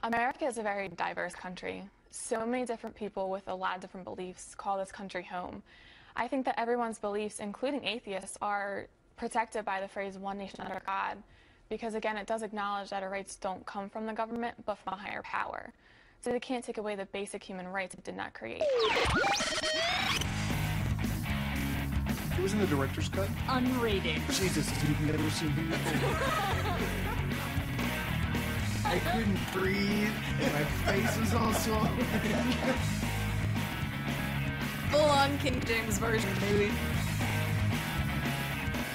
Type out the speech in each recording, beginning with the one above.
America is a very diverse country. So many different people with a lot of different beliefs call this country home. I think that everyone's beliefs, including atheists, are protected by the phrase one nation under God, because again, it does acknowledge that our rights don't come from the government, but from a higher power. So they can't take away the basic human rights it did not create. It was in the director's cut? Unrated. Jesus, you've never seen me before. I couldn't breathe, and my face was all swollen. Full-on King James version, baby.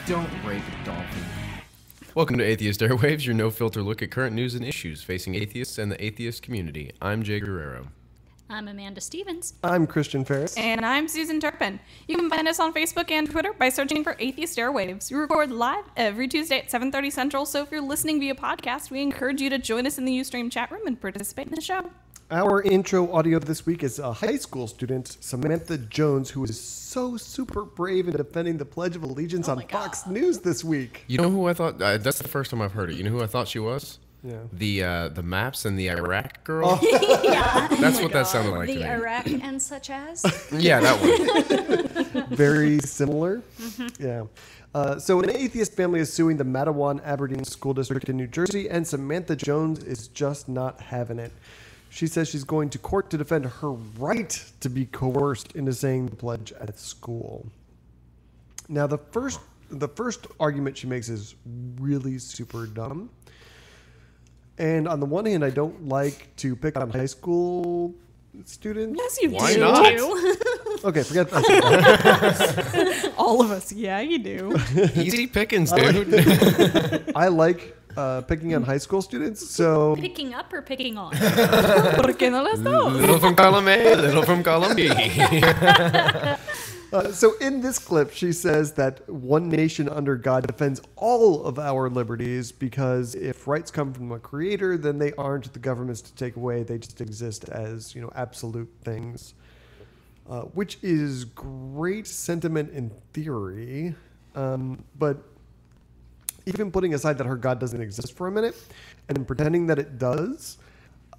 Don't rape a dolphin. Welcome to Atheist Airwaves, your no-filter look at current news and issues facing atheists and the atheist community. I'm Jay Guerrero. I'm Amanda Stevens. I'm Christian Ferris. And I'm Susan Turpin. You can find us on Facebook and Twitter by searching for Atheist Airwaves. We record live every Tuesday at 7:30 Central, so if you're listening via podcast, we encourage you to join us in the Ustream chat room and participate in the show. Our intro audio this week is a high school student, Samantha Jones, who is so super brave in defending the Pledge of Allegiance on Fox News this week. You know who I thought? That's the first time I've heard it. You know who I thought she was? Yeah. The maps and the Iraq girl. Yeah. That's what that sounded like to The me. Iraq and such as. Yeah, that one. Very similar. Yeah. So an atheist family is suing the Matawan Aberdeen School District in New Jersey, and Samantha Jones is just not having it. She says she's going to court to defend her right to be coerced into saying the pledge at school. Now, the first argument she makes is really super dumb. And on the one hand, I don't like to pick on high school students. Yes, you Why do. not? Okay, forget that. All of us. Yeah, you do. Easy pickings, dude. I like picking on high school students, so... Picking up or picking on? Porque no las dos. Little from column A, little from column B. So in this clip, she says that one nation under God defends all of our liberties because if rights come from a creator, then they aren't the government's to take away. They just exist as, absolute things, which is great sentiment in theory. But even putting aside that her God doesn't exist for a minute and pretending that it does,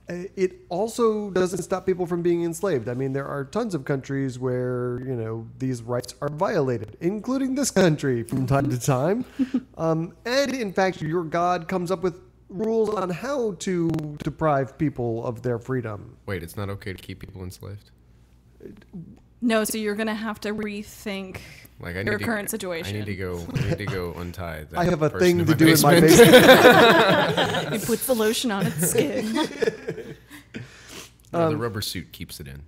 it also doesn't stop people from being enslaved. I mean, there are tons of countries where, these rights are violated, including this country from time to time. And in fact, your God comes up with rules on how to deprive people of their freedom. Wait, it's not okay to keep people enslaved? No, so you're going to have to rethink your current situation. I need to go untie that. I have a person thing to do in my basement. basement. It puts the lotion on its skin. No, the rubber suit keeps it in.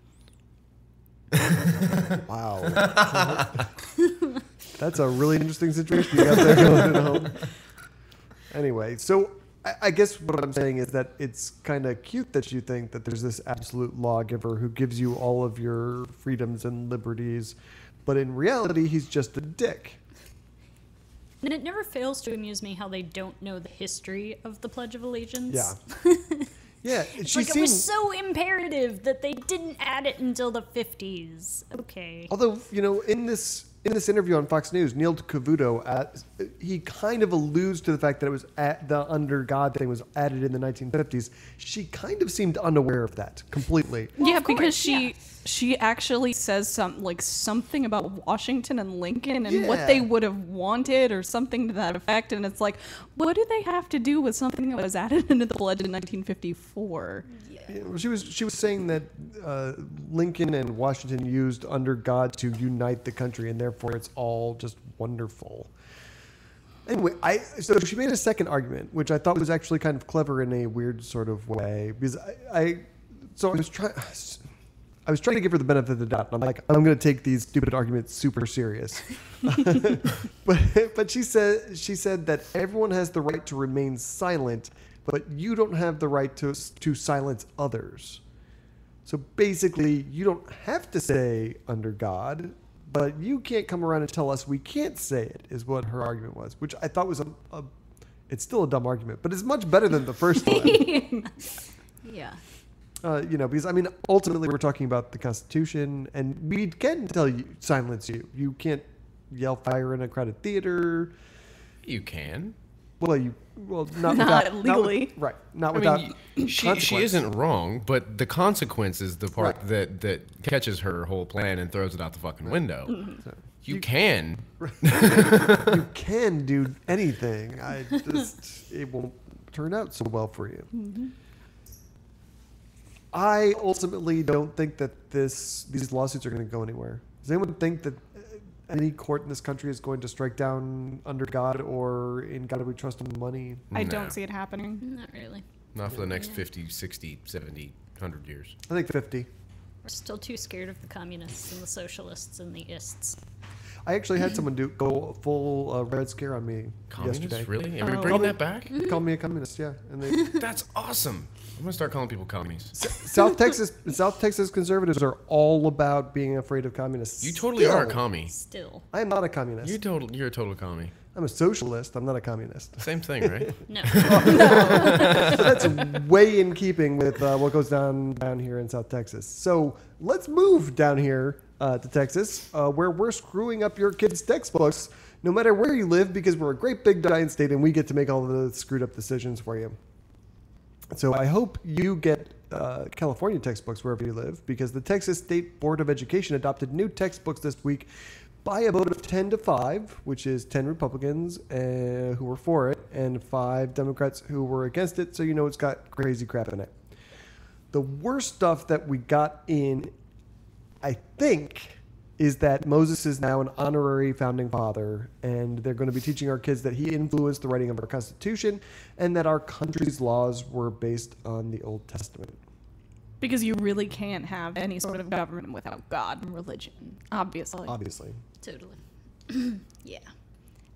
Wow. That's a really interesting situation you got there going at home. Anyway, so I guess what I'm saying is that it's kind of cute that you think that there's this absolute lawgiver who gives you all of your freedoms and liberties, but in reality, he's just a dick. And it never fails to amuse me how they don't know the history of the Pledge of Allegiance. Yeah. Yeah. It's like it was so imperative that they didn't add it until the 50s. Okay. Although, in this interview on Fox News, Neil Cavuto, he kind of alludes to the fact that it was the under God thing was added in the 1950s. She kind of seemed unaware of that completely. Well, yeah, because she actually says something about Washington and Lincoln and what they would have wanted or something to that effect. And it's like, what do they have to do with something that was added into the pledge in 1954? She was saying that Lincoln and Washington used under God to unite the country, and therefore it's all just wonderful. Anyway, so she made a second argument, which I thought was actually kind of clever in a weird sort of way, because I was trying to give her the benefit of the doubt. I'm like, I'm going to take these stupid arguments super serious. but she said that everyone has the right to remain silent, but you don't have the right to silence others. So basically, you don't have to say under God, but you can't come around and tell us we can't say it, is what her argument was, which I thought was it's still a dumb argument, but it's much better than the first one. Yeah. Because, ultimately we're talking about the Constitution, and we can silence you. You can't yell fire in a crowded theater. You can. not Not legally. Not I without mean, she isn't wrong, but the consequence is the part Right. that catches her whole plan and throws it out the fucking window. So, You can. you can do anything. It won't turn out so well for you. Mm-hmm. I ultimately don't think that these lawsuits are going to go anywhere. Does anyone think that any court in this country is going to strike down under God or in God we trust and money? I No. don't see it happening. Not really. Not for the next 50, 60, 70, 100 years. I think 50. We're still too scared of the communists and the socialists and the ists. I actually had someone go full Red Scare on me Communists? yesterday. Really? Are we Oh. bringing that back? They called me a communist, yeah. And they, That's awesome. I'm going to start calling people commies. South Texas conservatives are all about being afraid of communists. You totally are a commie. Still. I am not a communist. You're a total commie. I'm a socialist. I'm not a communist. Same thing, right? No. That's way in keeping with what goes down here in South Texas. So let's move down here to Texas, where we're screwing up your kids' textbooks, no matter where you live, because we're a great big giant state and we get to make all the screwed up decisions for you. So I hope you get California textbooks wherever you live, because the Texas State Board of Education adopted new textbooks this week by a vote of 10-5, which is 10 Republicans who were for it and 5 Democrats who were against it. So you know it's got crazy crap in it. The worst stuff that we got in, I think, is that Moses is now an honorary founding father, and they're going to be teaching our kids that he influenced the writing of our Constitution and that our country's laws were based on the Old Testament. Because you really can't have any sort of government without God and religion, obviously. Obviously. Totally. Yeah.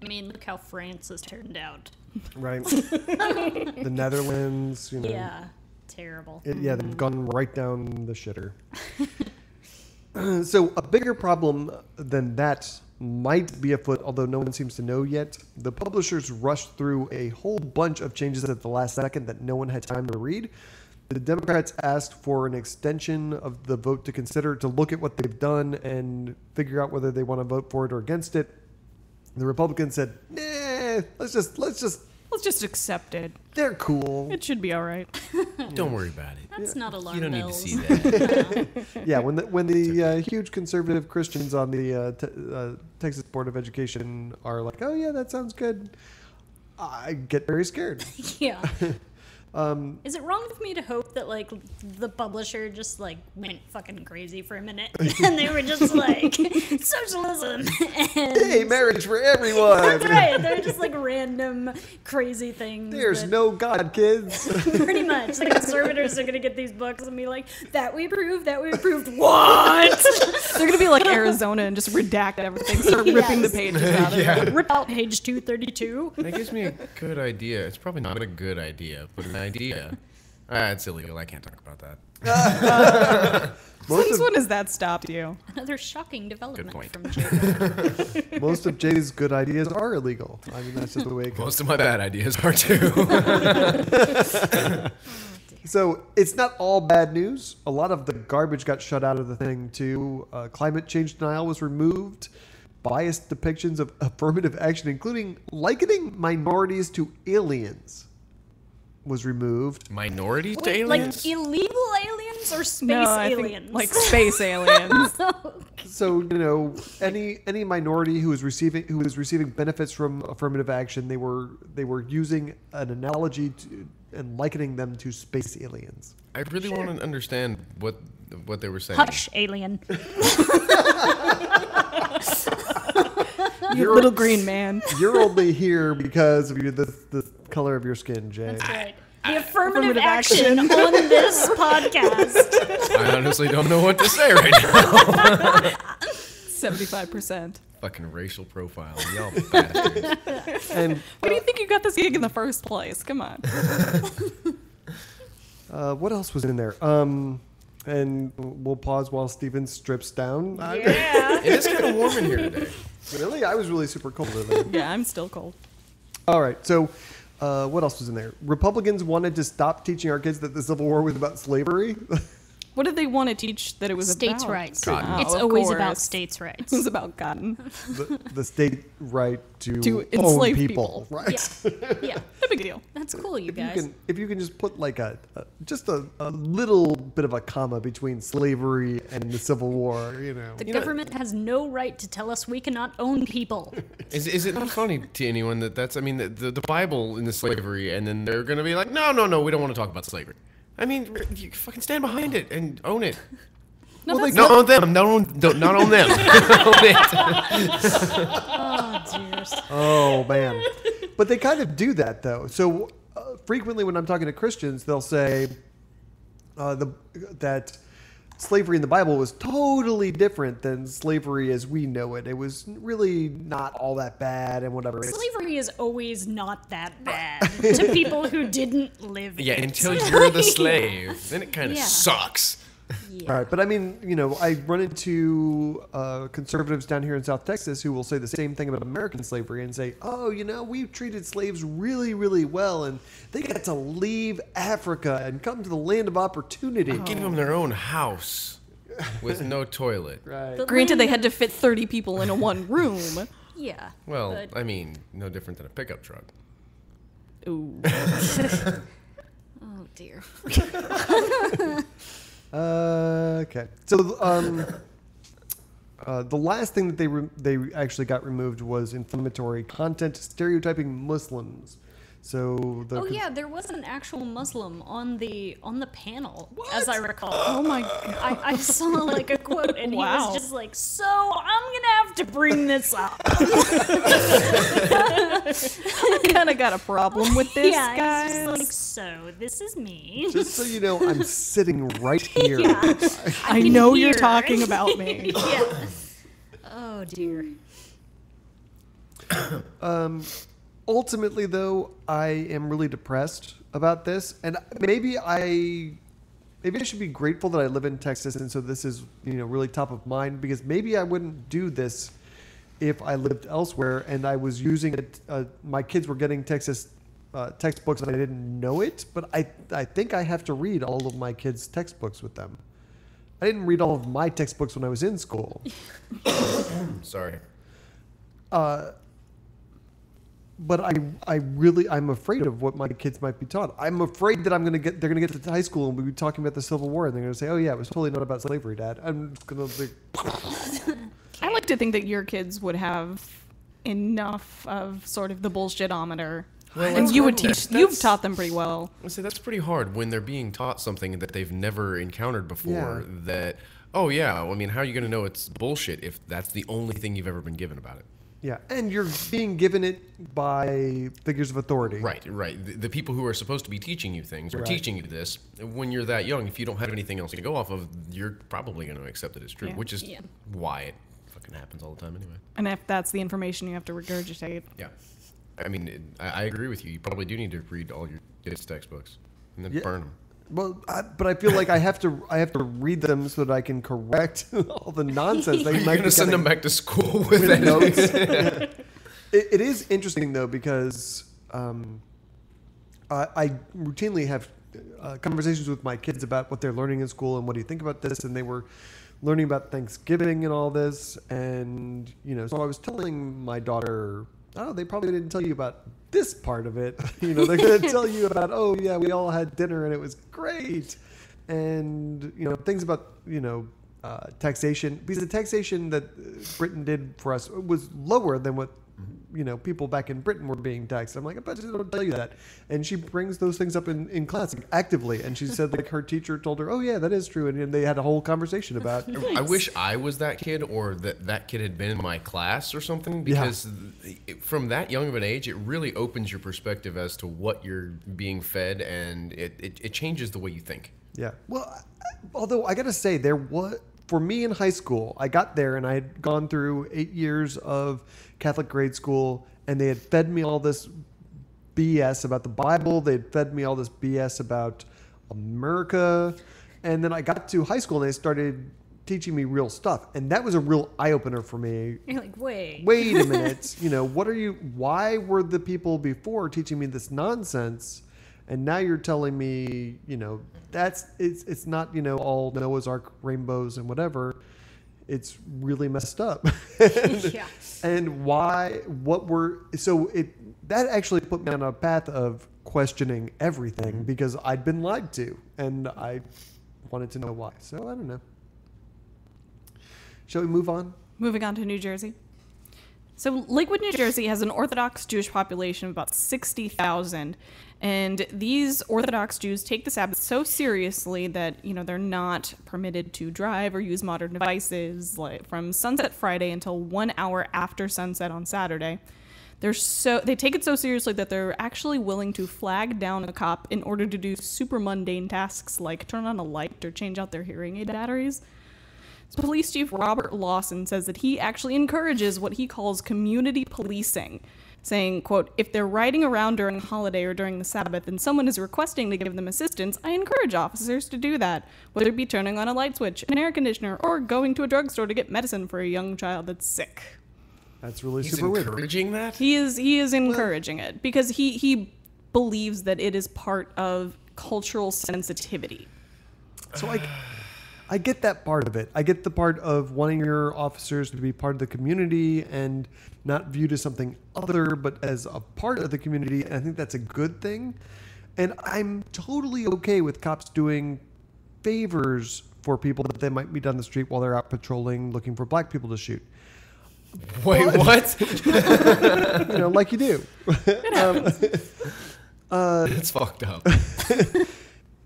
I mean, look how France has turned out. Right? The Netherlands, you know. Yeah. Terrible. Yeah, they've gone right down the shitter. So a bigger problem than that might be afoot, although no one seems to know yet. The publishers rushed through a whole bunch of changes at the last second that no one had time to read. The Democrats asked for an extension of the vote to consider, to look at what they've done and figure out whether they want to vote for it or against it. The Republicans said, nah, let's just accept it. they're cool. It should be all right. Don't worry about it. That's not alarm You don't need to bells. see that. Yeah, when the huge conservative Christians on the Texas Board of Education are like, oh yeah, that sounds good, I get very scared. Yeah. Is it wrong of me to hope that like the publisher just like went fucking crazy for a minute and they were just like socialism and Hey, marriage for everyone. that's right, they're just like random crazy things. There's that- no God, kids. pretty much the conservators are gonna get these books and be like, that we approved what? They're going to be like Arizona and just redact everything, start ripping the Yes. pages out of it. Rip out page 232. That gives me a good idea. It's probably not a good idea, but an idea. It's illegal. I can't talk about that. Since when has that stopped you? Another shocking development point. from Jay. Most of Jay's good ideas are illegal. I mean, that's just the way it goes. Most of my bad ideas are too. So it's not all bad news. A lot of the garbage got shut out of the thing too. Climate change denial was removed. Biased depictions of affirmative action, including likening minorities to aliens, was removed. Minorities to aliens? Like illegal aliens or space No, I aliens? think like space aliens. So you know, any minority who was receiving benefits from affirmative action, they were using an analogy to, and likening them to space aliens. I really want to understand what they were saying. Hush, alien. You little green man. You're only here because of the color of your skin, Jay. That's right. The affirmative Affirmative action action. on this podcast. I honestly don't know what to say right now. 75%. Fucking racial profile, y'all bastards. And Why do you think you got this gig in the first place? Come on. what else was in there? And we'll pause while Steven strips down. Yeah. It is kind of warm in here today. Really? I was really super cold today. Yeah, I'm still cold. All right. So, what else was in there? Republicans wanted to stop teaching our kids that the Civil War was about slavery. What did they want to teach that it was States' about? rights. Cotton. It's of always about course. states' rights. It was about cotton. The state right to own enslave people, people. right? Yeah. No big deal. That's cool, you guys. If you can just put like a little bit of a comma between slavery and the Civil War, The government has no right to tell us we cannot own people. Is it not funny to anyone that's the Bible in the slavery, and then they're gonna be like, no, we don't want to talk about slavery. I mean, you fucking stand behind it and own it. No, Well, that's they- Not on them, not on them. Own it. Oh, dears. Oh man, but they kind of do that though. So frequently, when I'm talking to Christians, they'll say that slavery in the Bible was totally different than slavery as we know it. It was really not all that bad and whatever. Slavery is always not that bad to people who didn't live Yeah, it. until you're the slave, then it kind of Yeah. sucks. Yeah. All right, but I mean, I run into conservatives down here in South Texas who will say the same thing about American slavery and say, oh, we treated slaves really, really well, and they got to leave Africa and come to the land of opportunity. Give them their own house with no toilet. Right. The Granted, land they had to fit 30 people in a one room. Yeah. Well, but- I mean, no different than a pickup truck. Ooh. Oh, dear. Okay. So the last thing that they actually got removed was inflammatory content stereotyping Muslims. So Oh yeah, there was an actual Muslim on the panel, as I recall. Oh my god. I saw like a quote, and he Wow. was just like, "So I'm gonna have to bring this up." I kind of got a problem with this, yeah, guys. it's just like, "So this is me." just so you know, I'm sitting right here. Yeah. I can know you're hear. talking about me. Yeah. Oh dear. Ultimately, though, I am really depressed about this, and maybe I should be grateful that I live in Texas, and so this is really top of mind, because maybe I wouldn't do this if I lived elsewhere and I was using it. My kids were getting Texas textbooks and I didn't know it, but I think I have to read all of my kids' textbooks with them. I didn't read all of my textbooks when I was in school. Sorry. But I'm afraid of what my kids might be taught. I'm afraid that they're gonna get to high school and we'll be talking about the Civil War and they're gonna say, oh yeah, it was totally not about slavery, Dad. I'm just gonna be, I like to think that your kids would have enough of sort of the bullshitometer. And you would you've taught them pretty well. I say that's pretty hard when they're being taught something that they've never encountered before. Yeah. That, oh yeah, I mean, how are you going to know it's bullshit if that's the only thing you've ever been given about it? yeah. And you're being given it by figures of authority. Right. The people who are supposed to be teaching you things or Right. teaching you this, when you're that young, if you don't have anything else to go off of, you're probably going to accept it as true, Yeah. which is Yeah. why it fucking happens all the time anyway. And if that's the information you have to regurgitate. Yeah. I mean, I agree with you. You probably do need to read all your kids' textbooks and then Yeah. burn them. Well, but I feel like I have to read them so that I can correct all the nonsense they You're might going be to send them getting back to school with with that notes. It is interesting though, because I routinely have conversations with my kids about what they're learning in school and what do you think about this, and they were learning about Thanksgiving and all this, and so I was telling my daughter, oh, they probably didn't tell you about this part of it. They're going to tell you about, oh yeah, we all had dinner and it was great, and things about taxation, because the taxation that Britain did for us was lower than what people back in Britain were being taxed. I'm like, I bet they don't tell you that. And she brings those things up in class actively. And she said her teacher told her, oh yeah, that is true. And they had a whole conversation about. I wish I was that kid, or that kid had been in my class or something, because from that young of an age, it really opens your perspective as to what you're being fed, and it changes the way you think. Yeah. Well, although I got to say, for me in high school, I got there and I had gone through 8 years of Catholic grade school, and they had fed me all this BS about the Bible. They had fed me all this BS about America. And then I got to high school and they started teaching me real stuff. And that was a real eye-opener for me. You're like, wait a minute. Why were the people before teaching me this nonsense? And now you're telling me, it's not, all Noah's Ark rainbows and whatever. It's really messed up. And that actually put me on a path of questioning everything because I'd been lied to and I wanted to know why. So I don't know. Shall we move on? Moving on to New Jersey. So Lakewood, New Jersey has an Orthodox Jewish population of about 60,000. And these Orthodox Jews take the Sabbath so seriously that, they're not permitted to drive or use modern devices like from sunset Friday until 1 hour after sunset on Saturday. They take it so seriously that they're actually willing to flag down a cop in order to do super mundane tasks like turn on a light or change out their hearing aid batteries. So Police Chief Robert Lawson says that he actually encourages what he calls community policing, saying, quote, if they're riding around during a holiday or during the Sabbath and someone is requesting to give them assistance, I encourage officers to do that, whether it be turning on a light switch, an air conditioner, or going to a drugstore to get medicine for a young child that's sick. That's really He's super weird. encouraging that? He is encouraging it because he believes that it is part of cultural sensitivity. So I get that part of it. I get the part of wanting your officers to be part of the community and not viewed as something other, but as a part of the community. And I think that's a good thing. And I'm totally okay with cops doing favors for people that they might meet on the street while they're out patrolling, looking for black people to shoot. Wait, what? Like you do. It's fucked up.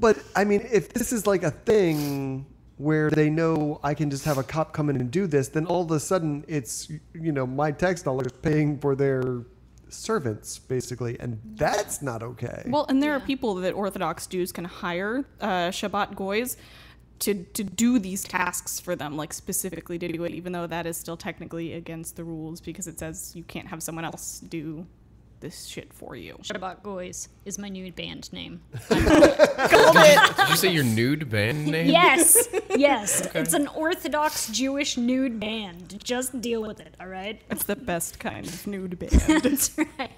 But I mean, if this is like a thing where they know I can just have a cop come in and do this, then all of a sudden it's, my tax dollars paying for their servants, basically. And that's not okay. Well, and there are people that Orthodox Jews can hire, Shabbat goys, to do these tasks for them, like specifically to do it, even though that is still technically against the rules because it says you can't have someone else do this shit for you. Shabbat Goys is my new band name. Did you say your nude band name? Yes. Okay. It's an Orthodox Jewish nude band. Just deal with it, all right? It's the best kind of nude band. That's right.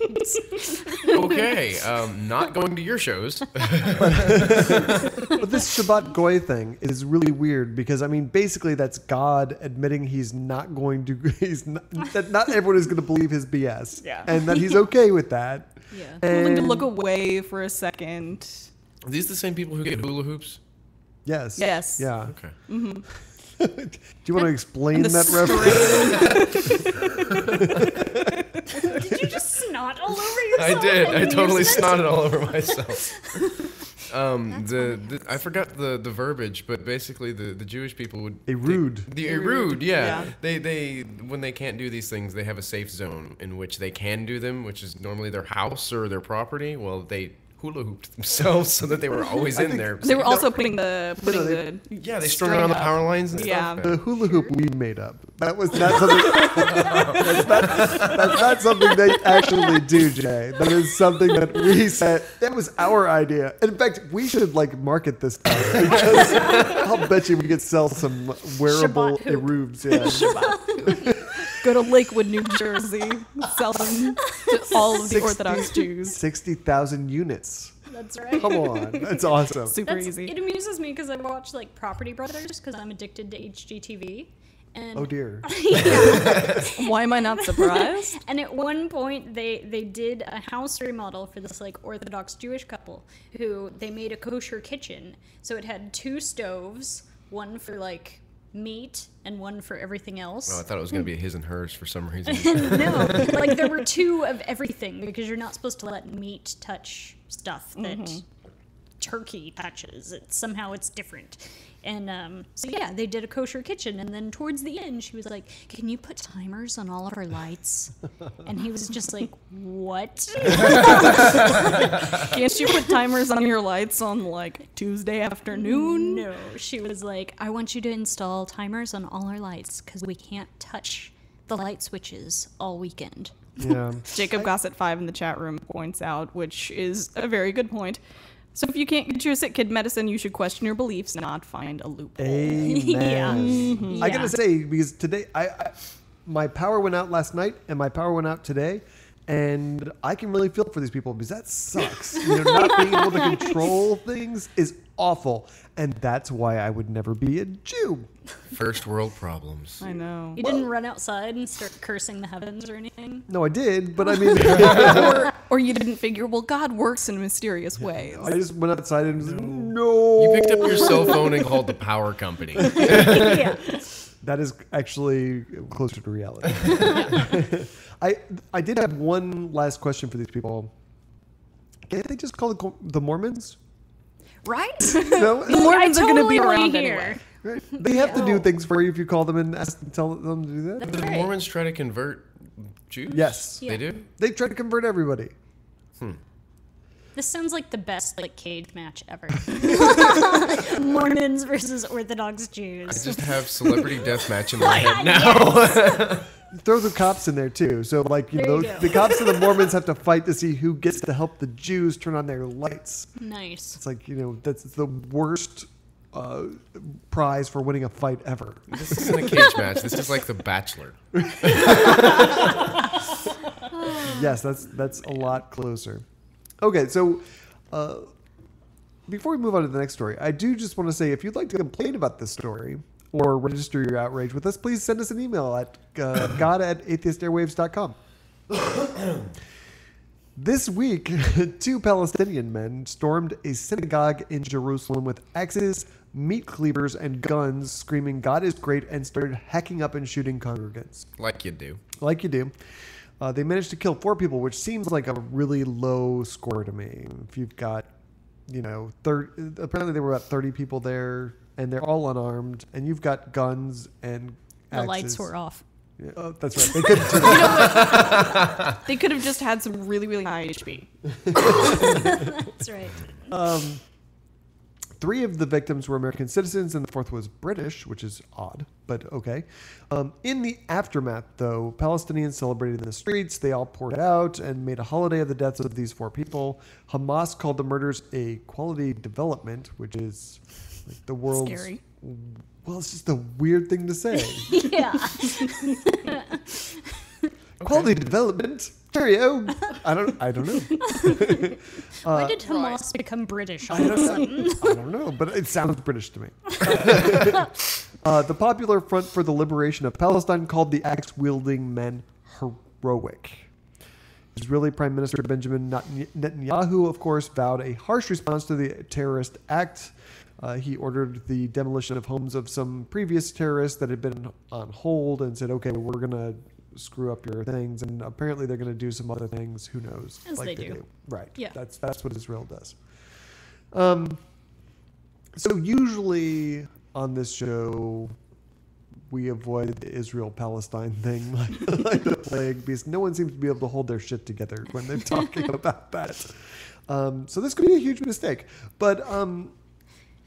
Okay, not going to your shows. But this Shabbat Goy thing is really weird because, basically that's God admitting that not everyone is going to believe his BS. Yeah. And that he's okay with that. Yeah. Willing to look away for a second. Are these the same people who get hula hoops? Yes. Yes. Yeah. Okay. Mm-hmm. Do you want to explain that reference? Did you just snot all over yourself? I did. I totally snotted all over myself. I forgot the verbiage, but basically the Jewish people would Erude. Erude, yeah. They when they can't do these things, they have a safe zone in which they can do them, which is normally their house or their property. Well, they hula hooped themselves so that they were always in there. They were also putting the they strung it on the power lines and stuff. The hula hoop we made up. That was not something. that's not something they actually do, Jay. That is something that we said. That was our idea. And in fact, we should market this stuff because I'll bet you we could sell some wearable Erubes. Yeah. Go to Lakewood, New Jersey, sell them to all of the Orthodox Jews. 60,000 units. That's right. Come on. That's awesome. Super easy. It amuses me because I watch Property Brothers because I'm addicted to HGTV. And oh dear. Why am I not surprised? And at one point they did a house remodel for this Orthodox Jewish couple who they made a kosher kitchen. So it had 2 stoves, one for meat and one for everything else. Oh, I thought it was going to be his and hers for some reason. No, there were 2 of everything because you're not supposed to let meat touch stuff that turkey touches. Somehow it's different. And so they did a kosher kitchen, and then towards the end she was like, can you put timers on all of our lights? And he was just like, what? Can't you put timers on your lights on Tuesday afternoon? No, she was like, I want you to install timers on all our lights because we can't touch the light switches all weekend. Yeah. Jacob Gossett 5 in the chat room points out, which is a very good point. So if you can't get your sick kid medicine, you should question your beliefs, not find a loophole. Amen. I gotta say, because today, my power went out last night and my power went out today, And I can really feel for these people because that sucks. Not being able to control things is awful. And that's why I would never be a Jew. First world problems. I know. You didn't run outside and start cursing the heavens or anything? No, I did, but I mean... or you didn't figure, well, God works in mysterious ways. I just went outside and was like, no. You picked up your cell phone and called the power company. Yeah. That is actually closer to reality. I did have one last question for these people. Can't they just call the Mormons? Right? No? The Mormons I are going to be totally wanna around hear. anyway. Right. They have to do things for you if you call them and tell them to do that. That's Do the right. Mormons try to convert Jews? Yes. Yeah. They do? They try to convert everybody. This sounds like the best cage match ever. Mormons versus Orthodox I Jews. just have celebrity deathmatch in my head now. Throw the cops in there too. So There you go. the cops and the Mormons have to fight to see who gets to help the Jews turn on their lights. Nice. It's like, that's the worst prize for winning a fight ever. This isn't a cage match. This is like The Bachelor. Yes, that's a lot closer. Okay, so before we move on to the next story, I do just want to say if you'd like to complain about this story or register your outrage with us, please send us an email at god@atheistairwaves.com. This week, 2 Palestinian men stormed a synagogue in Jerusalem with axes, meat cleavers, and guns, screaming, "God is great," and started hacking up and shooting congregants. Like you do. Like you do. They managed to kill 4 people, which seems like a really low score to me. If you've got, 30, apparently there were about 30 people there, and they're all unarmed, and you've got guns and axes. The lights were off. Yeah, oh, that's right. They couldn't turn They could have just had some really, really high HP. That's right. 3 of the victims were American citizens, and the 4th was British, which is odd, but okay. In the aftermath, though, Palestinians celebrated in the streets. They all poured out and made a holiday of the deaths of these 4 people. Hamas called the murders a quality development, which is like the world's... Scary. Well, it's just a weird thing to say. Yeah. Quality development? Cheerio. I don't know. Why did Hamas become British all I of a sudden? don't know, but it sounds British to me. The Popular Front for the Liberation of Palestine called the axe-wielding men heroic. Israeli Prime Minister Benjamin Netanyahu, of course, vowed a harsh response to the terrorist act. He ordered the demolition of homes of some previous terrorists that had been on hold and said, okay, we're going to screw up your things. And apparently they're going to do some other things. Who knows? As they do. Right. Yeah. That's what Israel does. So usually on this show, we avoid the Israel-Palestine thing like the plague because no one seems to be able to hold their shit together when they're talking about that. So this could be a huge mistake. But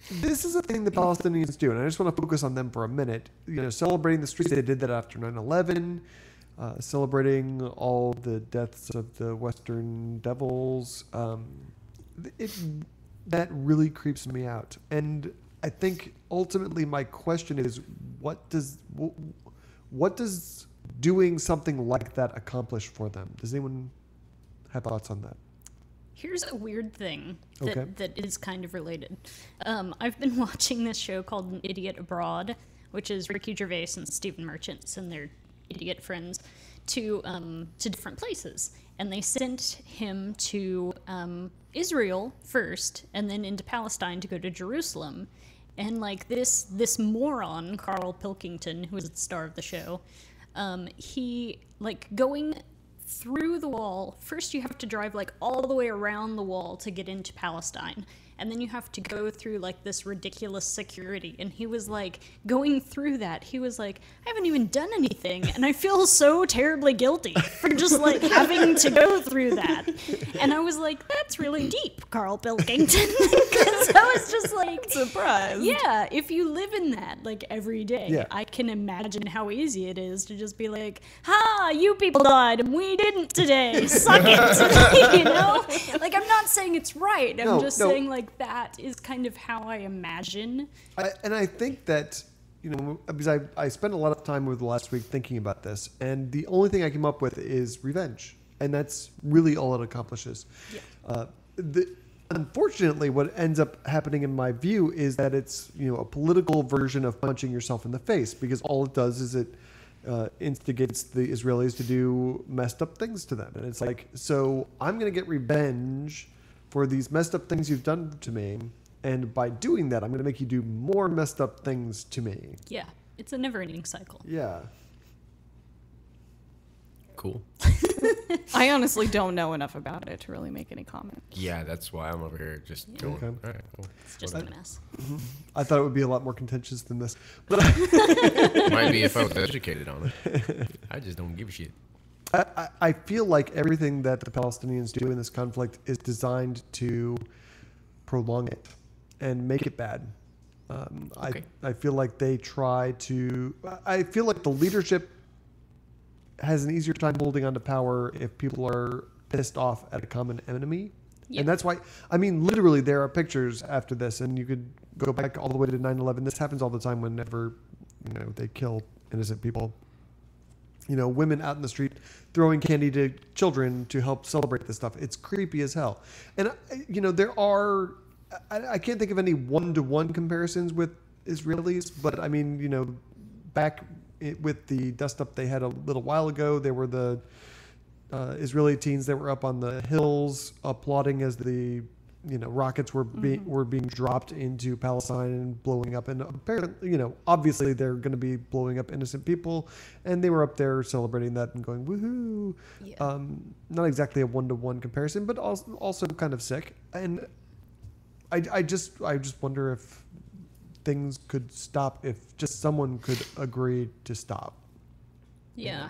this is a thing the Palestinians do, and I just want to focus on them for a minute. Celebrating the streets, they did that after 9/11, celebrating all the deaths of the Western devils. That really creeps me out. And I think ultimately my question is, what does doing something like that accomplish for them? Does anyone have thoughts on that? Here's a weird thing Okay. that is kind of related. I've been watching this show called An Idiot Abroad, which is Ricky Gervais and Stephen Merchant and their idiot friends to different places. And they sent him to Israel first, and then into Palestine to go to Jerusalem. And like this moron, Carl Pilkington, who is the star of the show, he like going through the wall. First you have to drive like all the way around the wall to get into Palestine. And then you have to go through like this ridiculous security. And he was like going through that. He was like, I haven't even done anything. And I feel so terribly guilty for just like having to go through that. And I was like, that's really deep, Carl Pilkington. Because I was just like, Surprise. yeah, if you live in that like every day, Yeah. I can imagine how easy it is to just be like, ha, you people died and we didn't today. Suck it. You know? Like, I'm not saying it's right. I'm No, just no. saying like that is kind of how I imagine. I think that, because I spent a lot of time over the last week thinking about this, and the only thing I came up with is revenge. And that's really all it accomplishes. Yeah. Unfortunately, what ends up happening in my view is that it's a political version of punching yourself in the face, because all it does is it instigates the Israelis to do messed up things to them. And it's like, so I'm going to get revenge for these messed up things you've done to me. And by doing that, I'm going to make you do more messed up things to me. Yeah. It's a never-ending cycle. Yeah. Cool. I honestly don't know enough about it to really make any comment. Yeah, that's why I'm over here just going. Okay. All right, well, It's just a mess. I thought it would be a lot more contentious than this. But might be if I was educated on it. I just don't give a shit. I feel like everything that the Palestinians do in this conflict is designed to prolong it and make it bad. Okay. I feel like they try to... I feel like the leadership has an easier time holding on to power if people are pissed off at a common enemy. Yeah. And that's why, I mean, literally there are pictures after this, and you could go back all the way to 9/11. This happens all the time whenever, they kill innocent people. Women out in the street throwing candy to children to help celebrate this stuff. It's creepy as hell. And, there are, I can't think of any one-to-one comparisons with Israelis, but I mean, back with the dust up they had a little while ago, there were the Israeli teens that were up on the hills applauding as the rockets were being dropped into Palestine and blowing up, and apparently obviously they're going to be blowing up innocent people, and they were up there celebrating that and going woohoo. Yeah. Not exactly a one-to-one comparison, but also kind of sick. And I just wonder if things could stop if just someone could agree to stop. Yeah.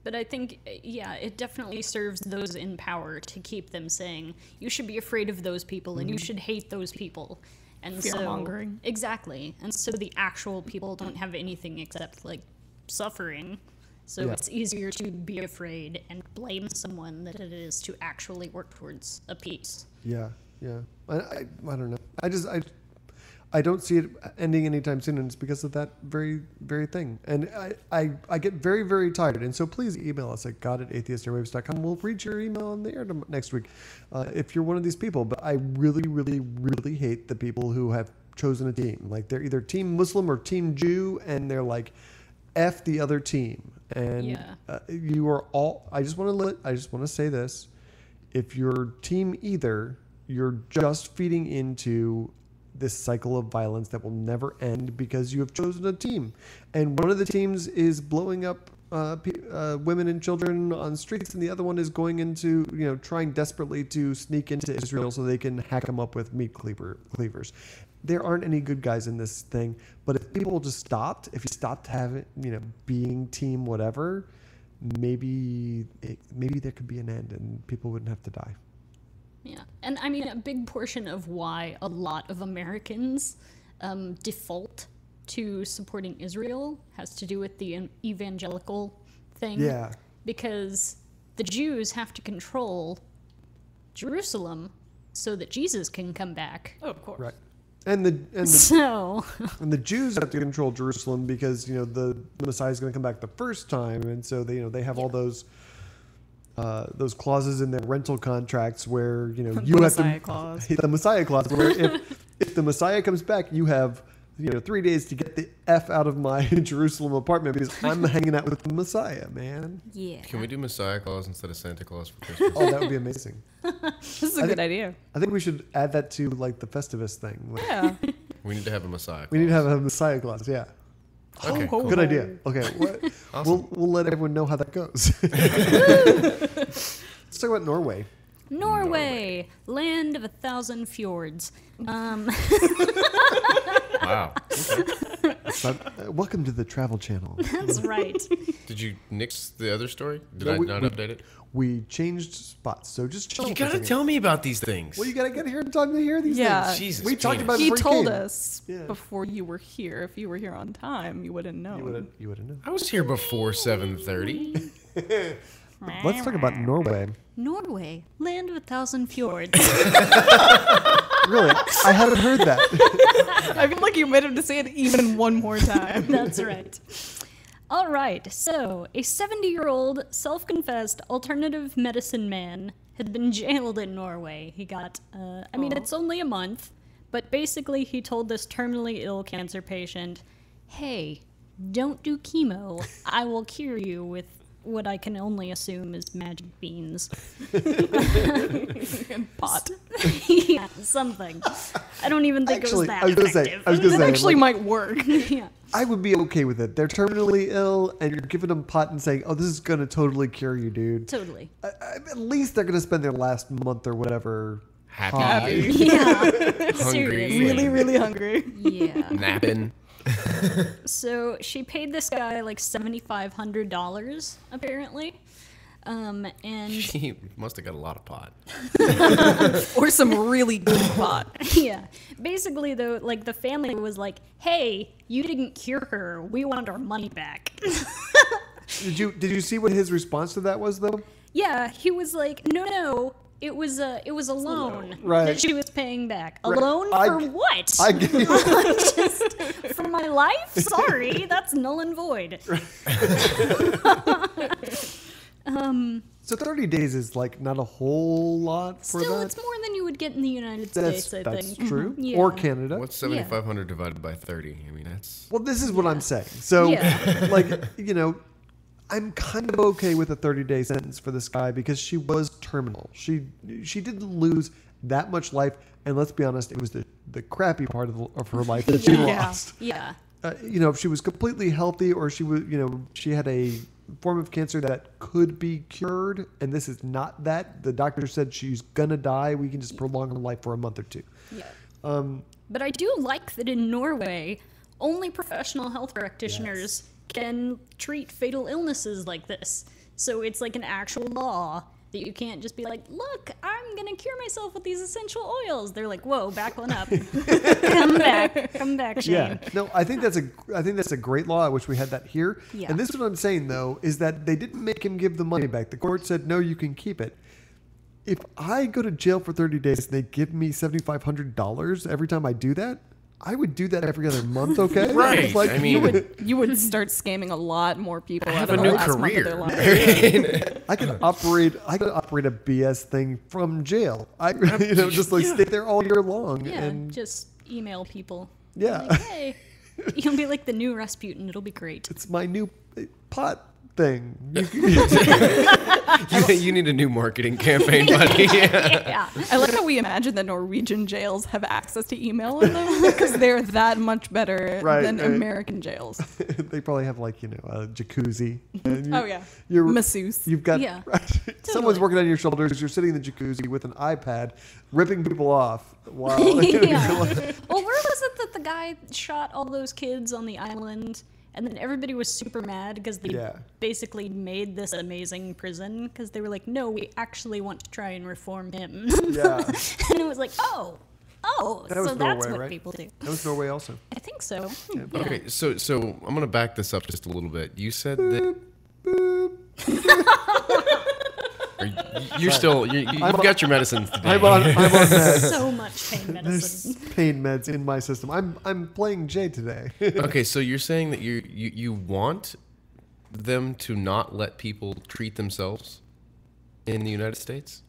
But I think, it definitely serves those in power to keep them saying, you should be afraid of those people and you should hate those people. And Fear-mongering. Exactly. And so the actual people don't have anything except, suffering. So it's easier to be afraid and blame someone than it is to actually work towards a peace. Yeah. I don't know. I don't see it ending anytime soon, and it's because of that very, very thing. And I get very, very tired. And so please email us at god@atheistairwaves.com. We'll read your email on the air next week if you're one of these people. But I really, really, really hate the people who have chosen a team. Like, they're either team Muslim or team Jew, and they're like, F the other team. And you are all... I just want to say this. If you're team either, you're just feeding into this cycle of violence that will never end because you have chosen a team. And one of the teams is blowing up women and children on streets, and the other one is going into, trying desperately to sneak into Israel so they can hack them up with meat cleavers. There aren't any good guys in this thing, but if people just stopped, if you stopped having, being team whatever, maybe there could be an end and people wouldn't have to die. Yeah. And I mean, a big portion of why a lot of Americans default to supporting Israel has to do with the evangelical thing. Yeah. Because the Jews have to control Jerusalem so that Jesus can come back. Oh, of course. Right. And the Jews have to control Jerusalem because, the Messiah is going to come back the first time. And so they have all those clauses in their rental contracts where you have Messiah clause. The Messiah clause, where if the Messiah comes back, you have 3 days to get the F out of my Jerusalem apartment because I'm hanging out with the Messiah, man. Yeah. Can we do Messiah Claus instead of Santa Claus for Christmas? Oh, that would be amazing. This is a good idea. I think we should add that to the Festivus thing. Yeah. We need to have a Messiah Claus. We need to have a Messiah clause. Yeah. Okay, cool. Good idea. Okay, Awesome. we'll let everyone know how that goes. Let's talk about Norway. Norway, land of 1,000 fjords. Wow. Okay. Welcome to the Travel Channel. That's right. Did you nix the other story? Did No, I we- not we- update it? We changed spots, so just chill. You for a gotta second. tell me about these things. Well, you gotta get here in time to hear these Yeah. things. Jesus, we talked Gina. about it He before told came. us Yeah. before you were here. If you were here on time, you wouldn't know. You would have known. I was here before 7:30. Let's talk about Norway. Norway, land of 1,000 fjords. Really, I haven't heard that. I feel like you made him to say it even one more time. That's right. All right, so a 70-year-old self-confessed alternative medicine man had been jailed in Norway. He got, it's only a month, but basically he told this terminally ill cancer patient, hey, don't do chemo. I will cure you with what I can only assume is magic beans. And pot. Yeah, something. I don't even think Actually, it was that I was gonna say, effective. I was gonna That say, actually like, might work. Yeah. I would be okay with it. They're terminally ill, and you're giving them pot and saying, "Oh, this is gonna totally cure you, dude." Totally. At least they're gonna spend their last month or whatever Happy. Yeah. Hungry. Seriously. Really, really hungry. Yeah. Napping. So she paid this guy like $7,500 apparently, and She must have got a lot of pot. Or some really good pot. yeah, basically though, like the family was like, "Hey, you didn't cure her. We want our money back." Did you see what his response to that was though? Yeah, he was like, "No, it was a loan Right. that she was paying back. A Right. loan for what? I get Just for my life? Sorry, that's null and void." So 30 days is like not a whole lot for Still, that. it's more than you would get in the United States, I That's think. true. Yeah. Or Canada. What's 7,500 divided by 30? I mean, that's... Well, this is what I'm saying. So, Yeah. like, I'm kind of okay with a 30-day sentence for this guy because she was terminal. She didn't lose that much life, and let's be honest, it was the crappy part of her life that she Yeah. lost. Yeah. If she was completely healthy, or she was, she had a form of cancer that could be cured, and this is not that. The doctor said she's gonna die. We can just prolong her life for a month or two. Yeah. But I do like that in Norway, only professional health practitioners can treat fatal illnesses like this. So it's like an actual law that you can't just be like, "Look, I'm gonna cure myself with these essential oils." They're like, "Whoa, back one up." Come back, Shane. Yeah, no, I think that's a great law. I wish we had that here. Yeah. And this is what I'm saying though, is that they didn't make him give the money back. The court said no, you can keep it. If I go to jail for 30 days and they give me $7,500 every time I do that, I would do that every other month. Okay, Right. Like, I mean, You would start scamming a lot more people have out a of the new last month of their career. life. I could operate a BS thing from jail. Just like stay there all year long. Yeah, And just email people. yeah, Like, hey, you'll be like the new Rasputin. It'll be great. it's my new pot thing. you need a new marketing campaign, buddy. Yeah. I like how we imagine that Norwegian jails have access to email in them because they're that much better Right, than right. American jails. They probably have like a jacuzzi. And Oh, yeah. you're Masseuse. You've got Yeah, someone's working on your shoulders. You're sitting in the jacuzzi with an iPad, ripping people off while. Yeah. Well, where was it that the guy shot all those kids on the island, and then everybody was super mad because they Yeah. basically made this amazing prison because they were like, "No, we actually want to try and reform him." Yeah. And it was like, oh, That was so that's Norway, what right? people do. That was Norway also. I think so. Okay, so I'm gonna back this up just a little bit. You said that you've got your medicines today. I'm on meds. So much pain medicine. There's pain meds in my system. I'm playing Jay today. Okay, so you're saying that you want them to not let people treat themselves in the United States?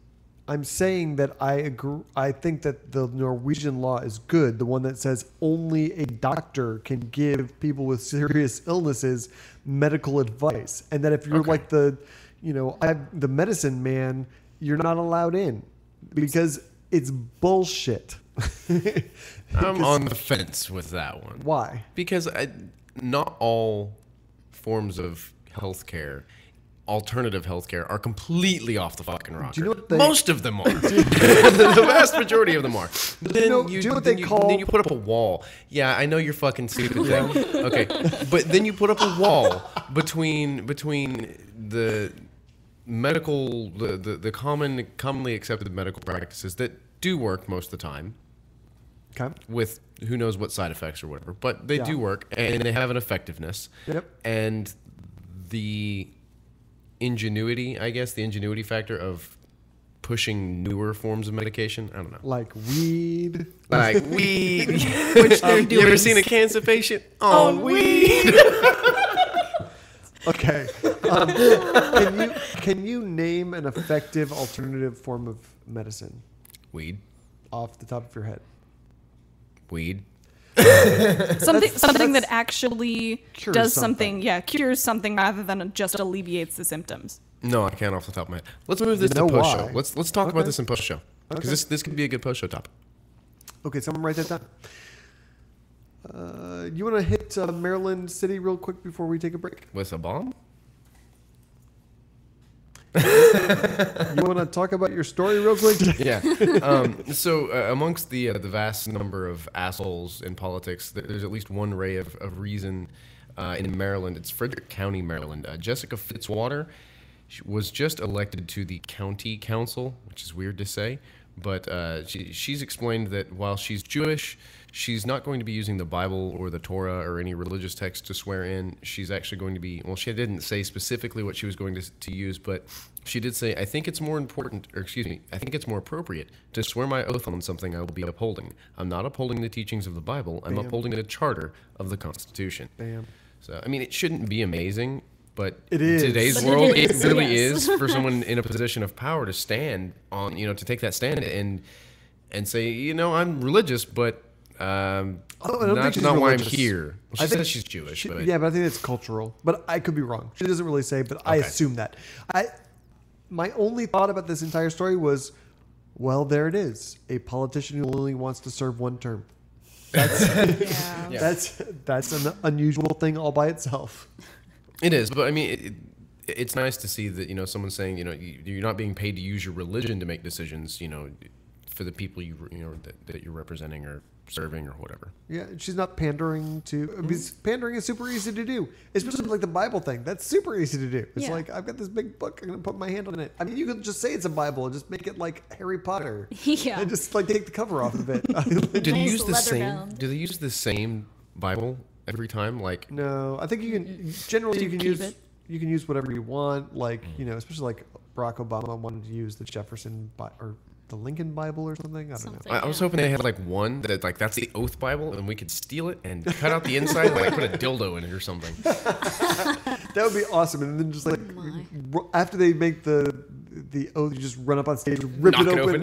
I'm saying that I agree. I think that the Norwegian law is good. The one that says only a doctor can give people with serious illnesses medical advice, and that if you're like the medicine man, you're not allowed in because it's bullshit. I'm on the fence with that one. Why? Because not all forms of healthcare, alternative healthcare, are completely off the fucking rocker. Do you know what they- Most of them are. The vast majority of them are. But then do you know what they call- Then you put up a wall. Yeah, I know you're fucking stupid. Then. Okay, but then you put up a wall between the medical, the commonly accepted medical practices that do work most of the time, Okay. with who knows what side effects or whatever, but they Yeah. do work and they have an effectiveness. Yep. And the ingenuity, I guess, the ingenuity factor of pushing newer forms of medication. I don't know. Like weed. Like weed. Which they're You ever doing. seen a cancer patient on weed? Okay. Can you name an effective alternative form of medicine Weed. off the top of your head? Weed. Something that actually Cures does something. something. Yeah, cures something rather than just alleviates the symptoms. No, I can't off the top of my head. Let's move this to know post why. show. Let's talk Okay. about this in post show because Okay. this could be a good post show topic. Okay, someone write that down. You want to hit Maryland City real quick before we take a break? With a bomb? You want to talk about your story real quick? Yeah. So amongst the vast number of assholes in politics, there's at least one ray of reason in Maryland. It's Frederick County, Maryland. Jessica Fitzwater was just elected to the county council, which is weird to say. But she's explained that while she's Jewish, she's not going to be using the Bible or the Torah or any religious text to swear in. She's actually going to be, well, she didn't say specifically what she was going to use, but she did say, I think it's more appropriate to swear my oath on something I will be upholding. I'm not upholding the teachings of the Bible. I'm upholding the charter of the Constitution. Bam. So, I mean, it shouldn't be amazing, but It is. in today's But world, it it is, really yes. is for someone in a position of power to stand on, to take that stand and say, I'm religious, but I don't think that's she's not why I'm religious. here. Well, I she think says she's Jewish. But Yeah, but I think it's cultural. But I could be wrong. She doesn't really say, but I Okay. assume that. My only thought about this entire story was, well, there it is. A politician who only wants to serve one term. Yeah. That's an unusual thing all by itself. It is, but I mean, it's nice to see that someone's saying you're not being paid to use your religion to make decisions for the people that you're representing or serving or whatever. Yeah, she's not pandering to. Because pandering is super easy to do, especially like the Bible thing. That's super easy to do. It's Yeah. like, I've got this big book. I'm gonna put my hand on it. I mean, you could just say it's a Bible and just make it like Harry Potter. Yeah. And just like take the cover off of it. Do they Nice use the leather same? bound. Do they use the same Bible every time? Like, No, I think you can. Generally, you can Keep use it. you can use whatever you want. Like especially like Barack Obama wanted to use the Jefferson or the Lincoln Bible or something. I don't know. Something. I was hoping they had like one that's the Oath Bible, and we could steal it and cut out the inside, like put a dildo in it or something. That would be awesome. And then just like after they make the oath, you just run up on stage, rip Knock it open.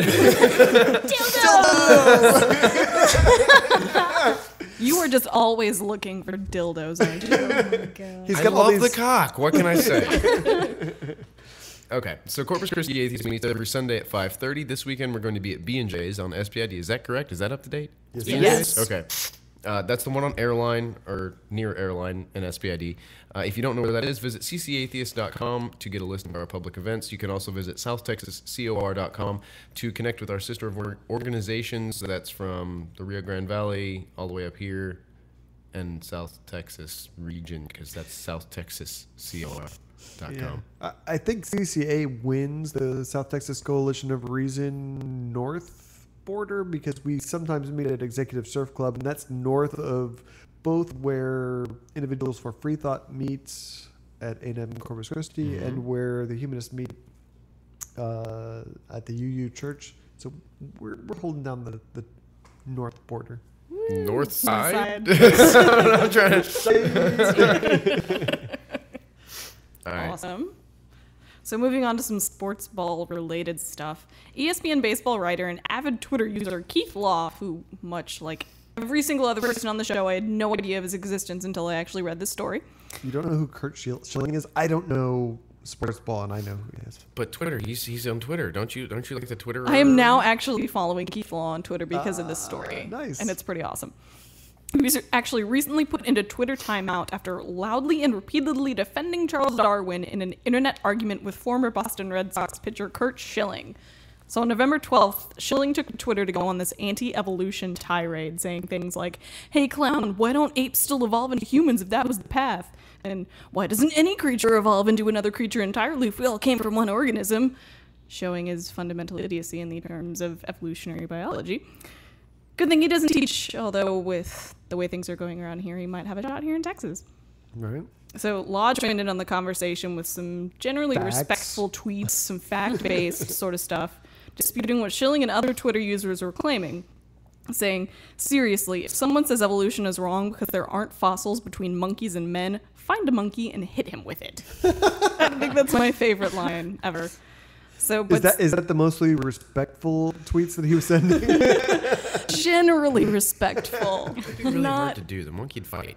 You are just always looking for dildos, aren't you? Oh my God. He's I got all love these. the cock. What can I say? Okay, so Corpus Christi Atheist meets every Sunday at 5:30. This weekend we're going to be at B&J's on SPID. Is that correct? Is that up to date? Yes. B&J's? Yes. Okay. That's the one on Airline or near Airline in SPID. If you don't know where that is, visit ccatheist.com to get a list of our public events. You can also visit southtexascor.com to connect with our sister organizations. That's from the Rio Grande Valley all the way up here and South Texas region, because that's southtexascor.com. Yeah. I think CCA wins the South Texas Coalition of Reason North border because we sometimes meet at Executive Surf Club, and that's north of both where Individuals for Free Thought meets at A&M in Corpus Christi and where the Humanists meet at the UU Church. So we're holding down the north border. North side? Side. I'm trying to... All right. Awesome. So moving on to some sports ball related stuff. ESPN baseball writer and avid Twitter user Keith Law, who much like every single other person on the show, I had no idea of his existence until I actually read this story. You don't know who Kurt Schilling is? I don't know sports ball, and I know who he is. But Twitter, he's on Twitter. Don't you like the Twitter? I am now actually following Keith Law on Twitter because of this story. Nice. And it's pretty awesome. He was actually recently put into Twitter timeout after loudly and repeatedly defending Charles Darwin in an internet argument with former Boston Red Sox pitcher Curt Schilling. So on November 12th, Schilling took to Twitter to go on this anti-evolution tirade, saying things like, "Hey clown, why don't apes still evolve into humans if that was the path? And why doesn't any creature evolve into another creature entirely if we all came from one organism?" Showing his fundamental idiocy in the terms of evolutionary biology. Good thing he doesn't teach, although with the way things are going around here, he might have a shot here in Texas. Right? So Law joined in on the conversation with some generally Facts. respectful tweets, some fact-based sort of stuff, disputing what Schilling and other Twitter users were claiming. saying, seriously, if someone says evolution is wrong because there aren't fossils between monkeys and men, find a monkey and hit him with it. I think that's my favorite line ever. So, but Is that the mostly respectful tweets that he was sending? generally respectful. It'd be really hard to do. The monkey'd fight.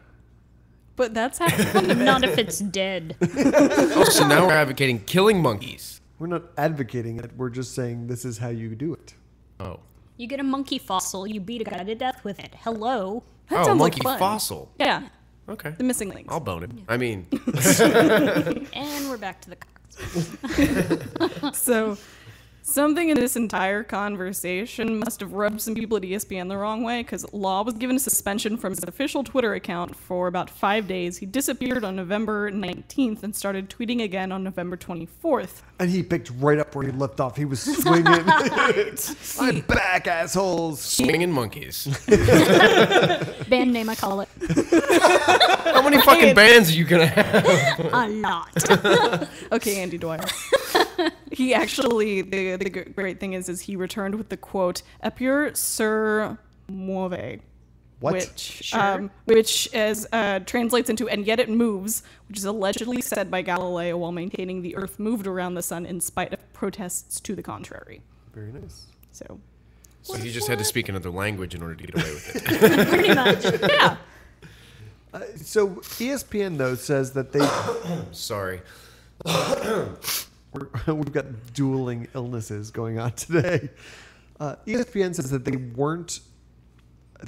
But that's happening. Not if it's dead. Oh, so now we're advocating killing monkeys. We're not advocating it. We're just saying this is how you do it. Oh. You get a monkey fossil, you beat a guy to death with it. Hello. That Oh, sounds monkey like fun. fossil. Yeah, Okay. the missing links. I'll bone him. I mean, And we're back to the cocks. So, something in this entire conversation must have rubbed some people at ESPN the wrong way, because Law was given a suspension from his official Twitter account for about 5 days. He disappeared on November 19th and started tweeting again on November 24th. And he picked right up where he left off. He was swinging. I'm back, assholes. swinging monkeys. Band name, I call it. How many fucking bands are you gonna have? A lot. Okay, Andy Dwyer. He actually, the great thing is he returned with the quote, "Epure sur muove," What? which translates into "and yet it moves," which is allegedly said by Galileo while maintaining the Earth moved around the sun in spite of protests to the contrary. Very nice. So, So he just had to speak another language in order to get away with it. Pretty much. yeah. So ESPN, though, says that they... Sorry. We've got dueling illnesses going on today. ESPN says that they weren't...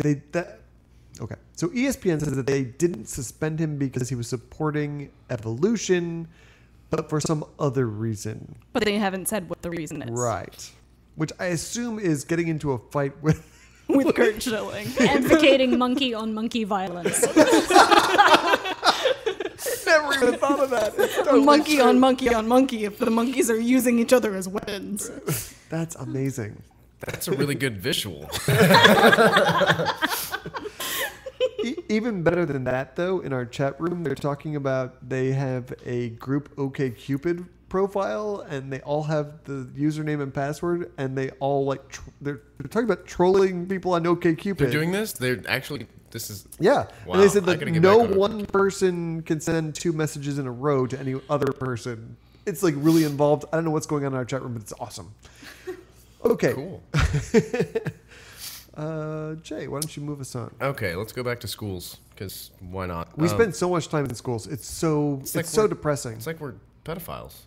Okay. So ESPN says that they didn't suspend him because he was supporting evolution, but for some other reason. But they haven't said what the reason is. Right. Which I assume is getting into a fight with... With Kurt Schilling. Advocating monkey on monkey violence. Never even thought of that. It's totally Monkey true. on monkey on monkey if the monkeys are using each other as weapons. That's amazing. That's a really good visual. Even better than that, though, in our chat room, they're talking about they have a group OkCupid profile, and they all have the username and password, and they all they're talking about trolling people on OkCupid. They're doing this? They're actually... This is... Yeah. Wow, And they said I that gotta get no back on it. one person can send 2 messages in a row to any other person. It's like really involved. I don't know what's going on in our chat room, but it's awesome. Okay. Cool. Jay, why don't you move us on? Okay, let's go back to schools, because why not? We spend so much time in schools. It's so like so we're- depressing. It's like we're pedophiles.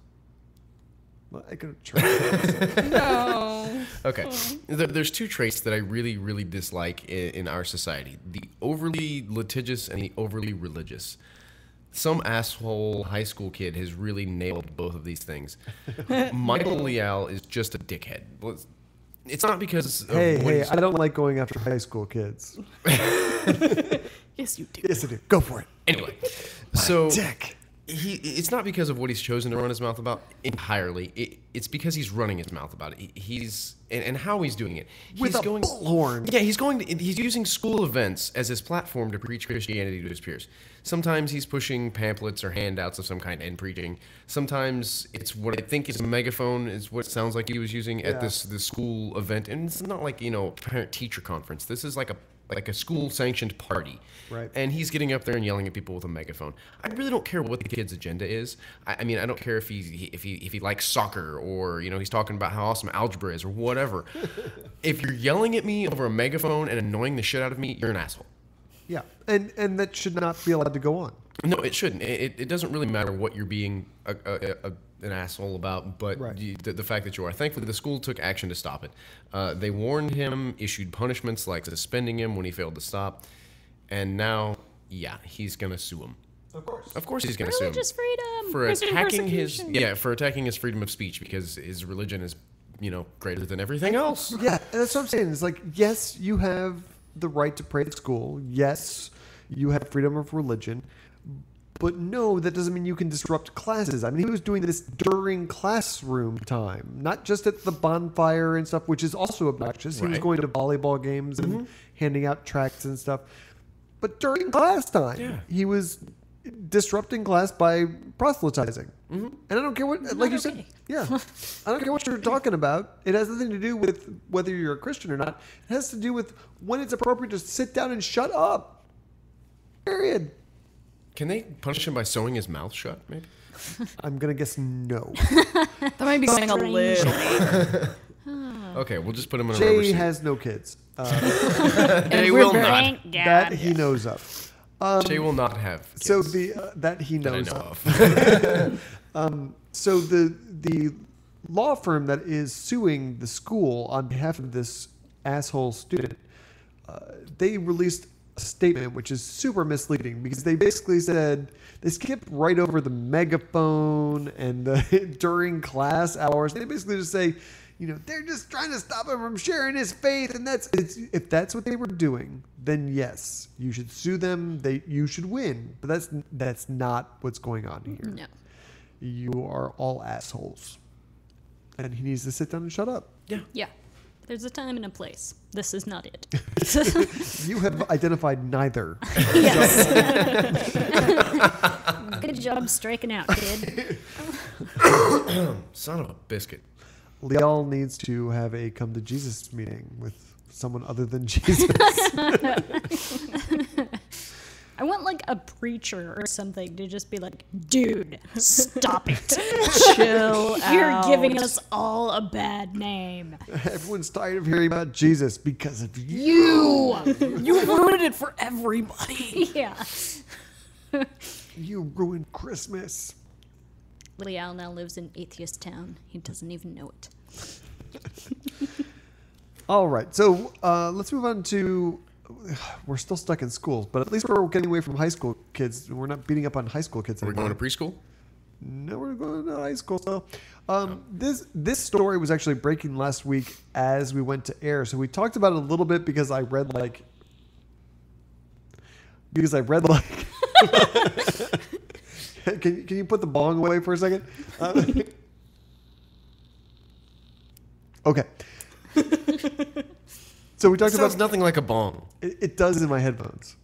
Well, I go to church. No. Okay. There's 2 traits that I really, really dislike in our society. The overly litigious and the overly religious. Some asshole high school kid has really nailed both of these things. Michael Leal is just a dickhead. It's not because of what he's... I don't like going after high school kids. Yes, you do. Yes, I do. Go for it. Anyway, so... Dick. It's not because of what he's chosen to run his mouth about entirely. It's because he's running his mouth about it. He's and how he's doing it. With He's a bullhorn. Yeah, he's using school events as his platform to preach Christianity to his peers. Sometimes he's pushing pamphlets or handouts of some kind and preaching. Sometimes it's what I think is a megaphone is what it sounds like he was using at this school event. And it's not like, parent-teacher conference. This is like a school-sanctioned party. Right. And he's getting up there and yelling at people with a megaphone. I really don't care what the kid's agenda is. I mean, I don't care if he likes soccer or, he's talking about how awesome algebra is or whatever. If you're yelling at me over a megaphone and annoying the shit out of me, you're an asshole. Yeah, and that should not be allowed to go on. No, it shouldn't. It doesn't really matter what you're being an asshole about, but Right. the fact that you are. Thankfully, the school took action to stop it. They warned him, issued punishments like suspending him when he failed to stop, and now, he's gonna sue him. Of course, he's gonna sue him Religious freedom. for Christian attacking persecution. for attacking his freedom of speech because his religion is greater than everything else. Yeah, that's what I'm saying. It's like, yes, you have the right to pray at school. Yes, you have freedom of religion. But no, that doesn't mean you can disrupt classes. I mean, he was doing this during classroom time, not just at the bonfire and stuff, which is also obnoxious. He was Right. going to volleyball games and handing out tracts and stuff. But during class time, he was disrupting class by proselytizing. And I don't care what, like you said, yeah. I don't care what you're talking about. It has nothing to do with whether you're a Christian or not. It has to do with when it's appropriate to sit down and shut up. Period. Can they punish him by sewing his mouth shut, maybe? I'm going to guess no. That might be going a little. Okay, we'll just put him in a Jay rubber suit. has no kids. They will not. Thank God. That he knows of. Jay will not have kids So that he that I knows know of. of. So the law firm that is suing the school on behalf of this asshole student, they released a statement which is super misleading because they basically said they skipped right over the megaphone and the during class hours. They basically just say, they're just trying to stop him from sharing his faith, and if that's what they were doing, then yes, you should sue them. You should win, but that's not what's going on here. No. You are all assholes. And he needs to sit down and shut up. Yeah. There's a time and a place. This is not it. You have identified neither. Yes. Good job striking out, kid. Son of a biscuit. Liel needs to have a come to Jesus meeting with someone other than Jesus. I want like a preacher or something to just be like, dude, stop it. Chill out. You're giving us all a bad name. Everyone's tired of hearing about Jesus because of you. You ruined it for everybody. Yeah. You ruined Christmas. Liel now lives in Atheist Town. He doesn't even know it. All right, so let's move on to. We're still stuck in schools, but at least we're getting away from high school kids. We're not beating up on high school kids Are we anymore. going to preschool? No, we're going to high school. So, this story was actually breaking last week as we went to air. So we talked about it a little bit because I read like. Can you put the bong away for a second? Okay. So we talked Sounds about nothing like a bong. it does in my headphones.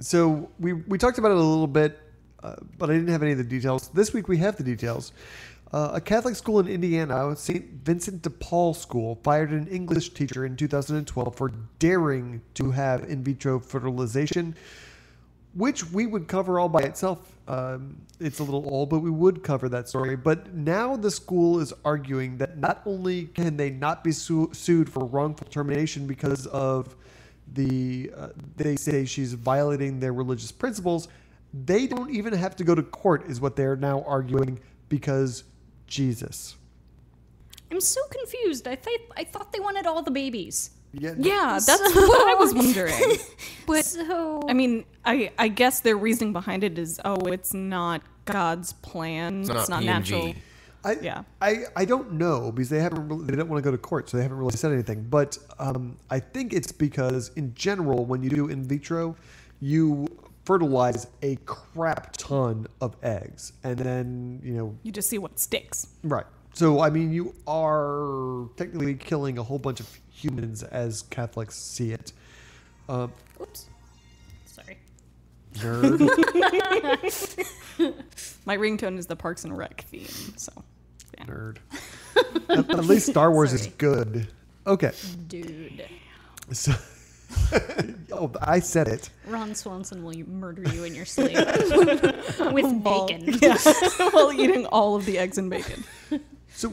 So we talked about it a little bit, but I didn't have any of the details. This week we have the details. A Catholic school in Indiana, St. Vincent de Paul School, fired an English teacher in 2012 for daring to have in vitro fertilization, which we would cover all by itself. It's a little old, but we would cover that story. But now the school is arguing that not only can they not be sued for wrongful termination because of they say she's violating their religious principles, they don't even have to go to court, is what they're now arguing, because Jesus. I'm so confused. I thought they wanted all the babies. Yeah, that's what I was wondering. But So I mean, I guess their reasoning behind it is, it's not God's plan. It's not PNG. natural. I don't know because they don't want to go to court, so they haven't really said anything. But I think it's because in general, when you do in vitro, you fertilize a crap ton of eggs, and then You just see what sticks. right. So I mean, you are technically killing a whole bunch of humans as Catholics see it. oops. Sorry. Nerd. My ringtone is the Parks and Rec theme, so yeah. Nerd. At least Star Wars is Sorry. good. Okay. Dude. So, I said it. Ron Swanson will murder you in your sleep with bacon. Yeah. While eating all of the eggs and bacon. So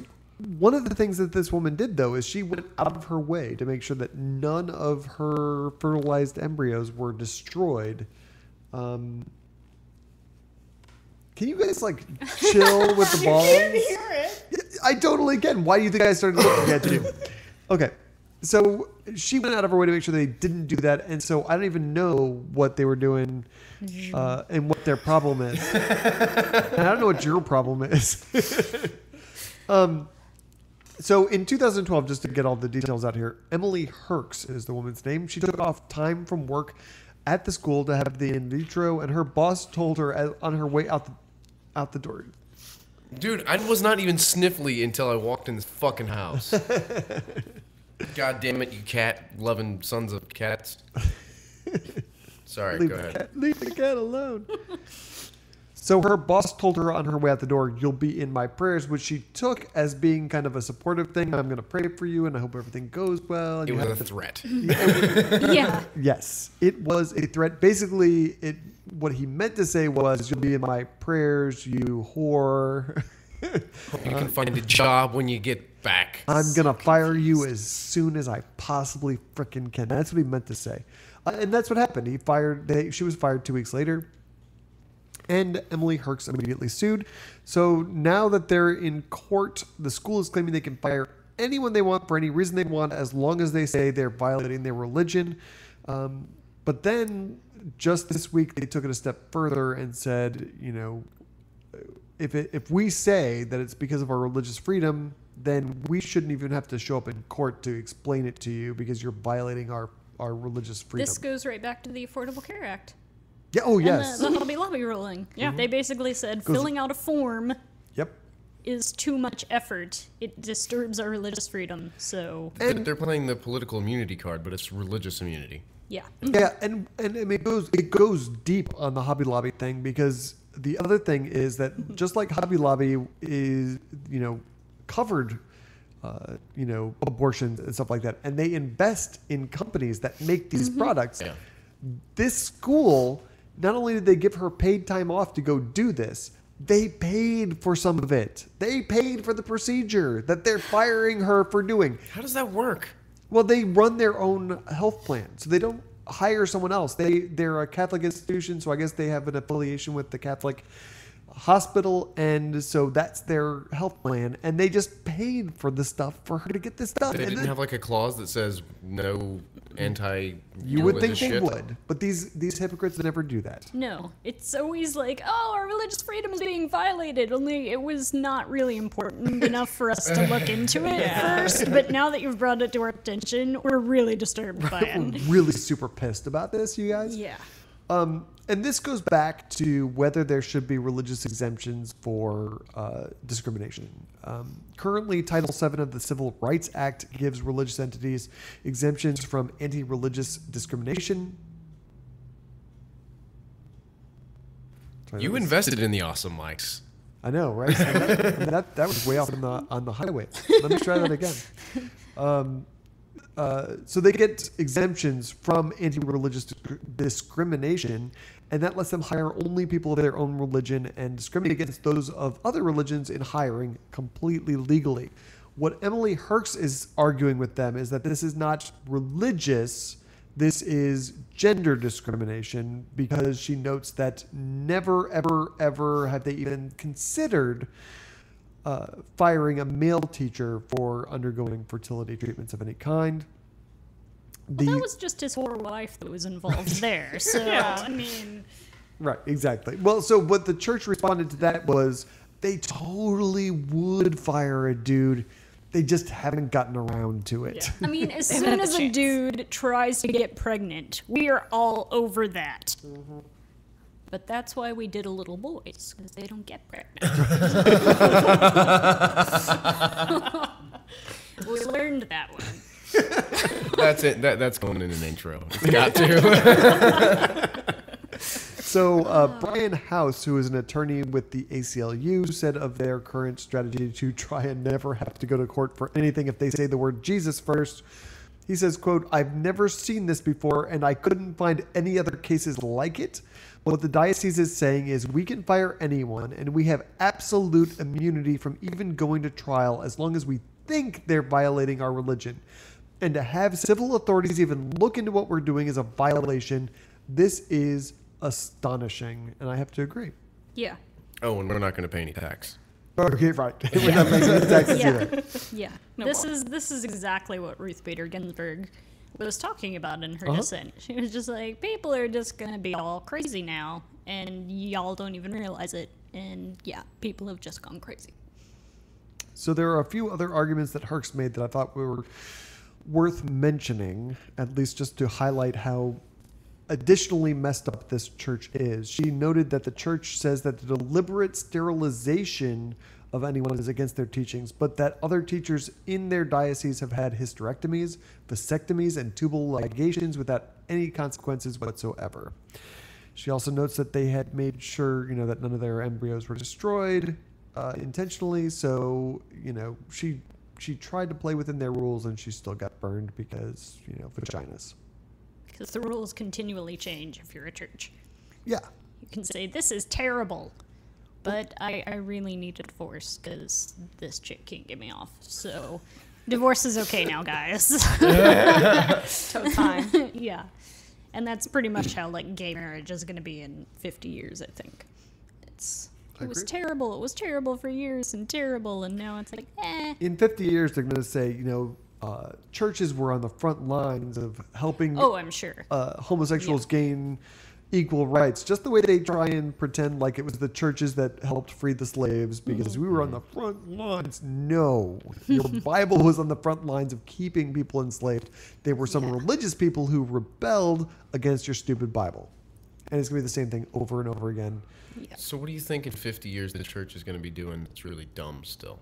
one of the things that this woman did, though, is she went out of her way to make sure that none of her fertilized embryos were destroyed. Can you guys chill with the balls? I hear it. I totally can. Why do you think I started looking at you? Okay. So she went out of her way to make sure they didn't do that, and so I don't even know what they were doing and what their problem is. And I don't know what your problem is. So in 2012, just to get all the details out here, Emily Herks is the woman's name. She took off time from work at the school to have the in vitro, and her boss told her on her way out the door. Dude, I was not even sniffly until I walked in this fucking house. God damn it, you cat-loving sons of cats. Sorry, go ahead. Leave the cat alone. So her boss told her on her way out the door, "You'll be in my prayers," which she took as being kind of a supportive thing. "I'm going to pray for you, and I hope everything goes well." And It was a threat. Yeah. Yes, it was a threat. Basically, what he meant to say was, "You'll be in my prayers, you whore." Hope you can find a job when you get back. I'm going to fire you as soon as I possibly frickin' can. That's what he meant to say. And that's what happened. She was fired 2 weeks later. And Emily Herx immediately sued. So now that they're in court, the school is claiming they can fire anyone they want for any reason they want, as long as they say they're violating their religion. But then just this week, they took it a step further and said, if we say that it's because of our religious freedom, then we shouldn't even have to show up in court to explain it to you because you're violating our religious freedom. This goes right back to the Affordable Care Act. Yeah. Oh, yes. And the Hobby Lobby ruling. Yeah. They basically said filling out a form is too much effort. It disturbs our religious freedom. So They're playing the political immunity card, but it's religious immunity. yeah. Yeah, and I mean, it goes deep on the Hobby Lobby thing, because the other thing is that just like Hobby Lobby is, covered, abortions and stuff like that, and they invest in companies that make these products. Yeah. This school, not only did they give her paid time off to go do this, they paid for some of it. They paid for the procedure that they're firing her for doing. How does that work? Well, they run their own health plan, so they don't hire someone else. They're a Catholic institution, so I guess they have an affiliation with the Catholic hospital, and so that's their health plan, and they just paid for the stuff for her to get this stuff. They didn't have like a clause that says no You would think they shit? would, but these hypocrites never do that. No, it's always like, oh, our religious freedom is being violated. Only it was not really important enough for us to look into it first. But now that you've brought it to our attention, we're really disturbed by I'm it. really super pissed about this, you guys. Yeah. And this goes back to whether there should be religious exemptions for discrimination. Currently, Title VII of the Civil Rights Act gives religious entities exemptions from anti-religious discrimination. Sorry, You invested in the awesome mics. I know, right? that was way off on the highway. Let me try that again. So they get exemptions from anti-religious discrimination, and that lets them hire only people of their own religion and discriminate against those of other religions in hiring completely legally. What Emily Herx is arguing with them is that this is not religious, this is gender discrimination, because she notes that never, ever, ever have they even considered firing a male teacher for undergoing fertility treatments of any kind. Well, that was just his poor wife that was involved there. So, I mean... Right, exactly. Well, so what the church responded to that was they totally would fire a dude. They just haven't gotten around to it. I mean, as soon as a dude tries to get pregnant, we are all over that. Mm-hmm. But that's why we did a little boys, because they don't get pregnant. We learned that one. That's it. That's going in an intro. It's got to. So Brian House, who is an attorney with the ACLU, said of their current strategy to try and never have to go to court for anything if they say the word Jesus first. He says, quote, "I've never seen this before, and I couldn't find any other cases like it. What the diocese is saying is we can fire anyone, and we have absolute immunity from even going to trial as long as we think they're violating our religion. And to have civil authorities even look into what we're doing is a violation. This is astonishing." And I have to agree. Yeah. Oh, and we're not going to pay any tax. Okay, right. We're not making any taxes either. Yeah. No this more. is exactly what Ruth Bader Ginsburg was talking about in her dissent. She was just like, people are just going to be all crazy now, and y'all don't even realize it. And yeah, people have just gone crazy. So there are a few other arguments that Herx made that I thought were worth mentioning, at least just to highlight how additionally messed up this church is. She noted that the church says that the deliberate sterilization of anyone is against their teachings, but that other teachers in their diocese have had hysterectomies, vasectomies, and tubal ligations without any consequences whatsoever. She also notes that they had made sure, that none of their embryos were destroyed intentionally. So, she tried to play within their rules, and she still got burned because, vaginas. Because the rules continually change if you're a church. Yeah. You can say, this is terrible, but I really need a divorce because this chick can't get me off. So divorce is okay now, guys. So time. Yeah. And that's pretty much how, gay marriage is going to be in 50 years, I think. It was terrible. It was terrible for years and terrible, and now it's In 50 years, they're going to say, churches were on the front lines of helping I'm sure. Homosexuals gain equal rights, just the way they try and pretend like it was the churches that helped free the slaves because we were on the front lines. No, your Bible was on the front lines of keeping people enslaved. They were some religious people who rebelled against your stupid Bible. And it's going to be the same thing over and over again. Yeah. So what do you think in 50 years the church is going to be doing that's really dumb still?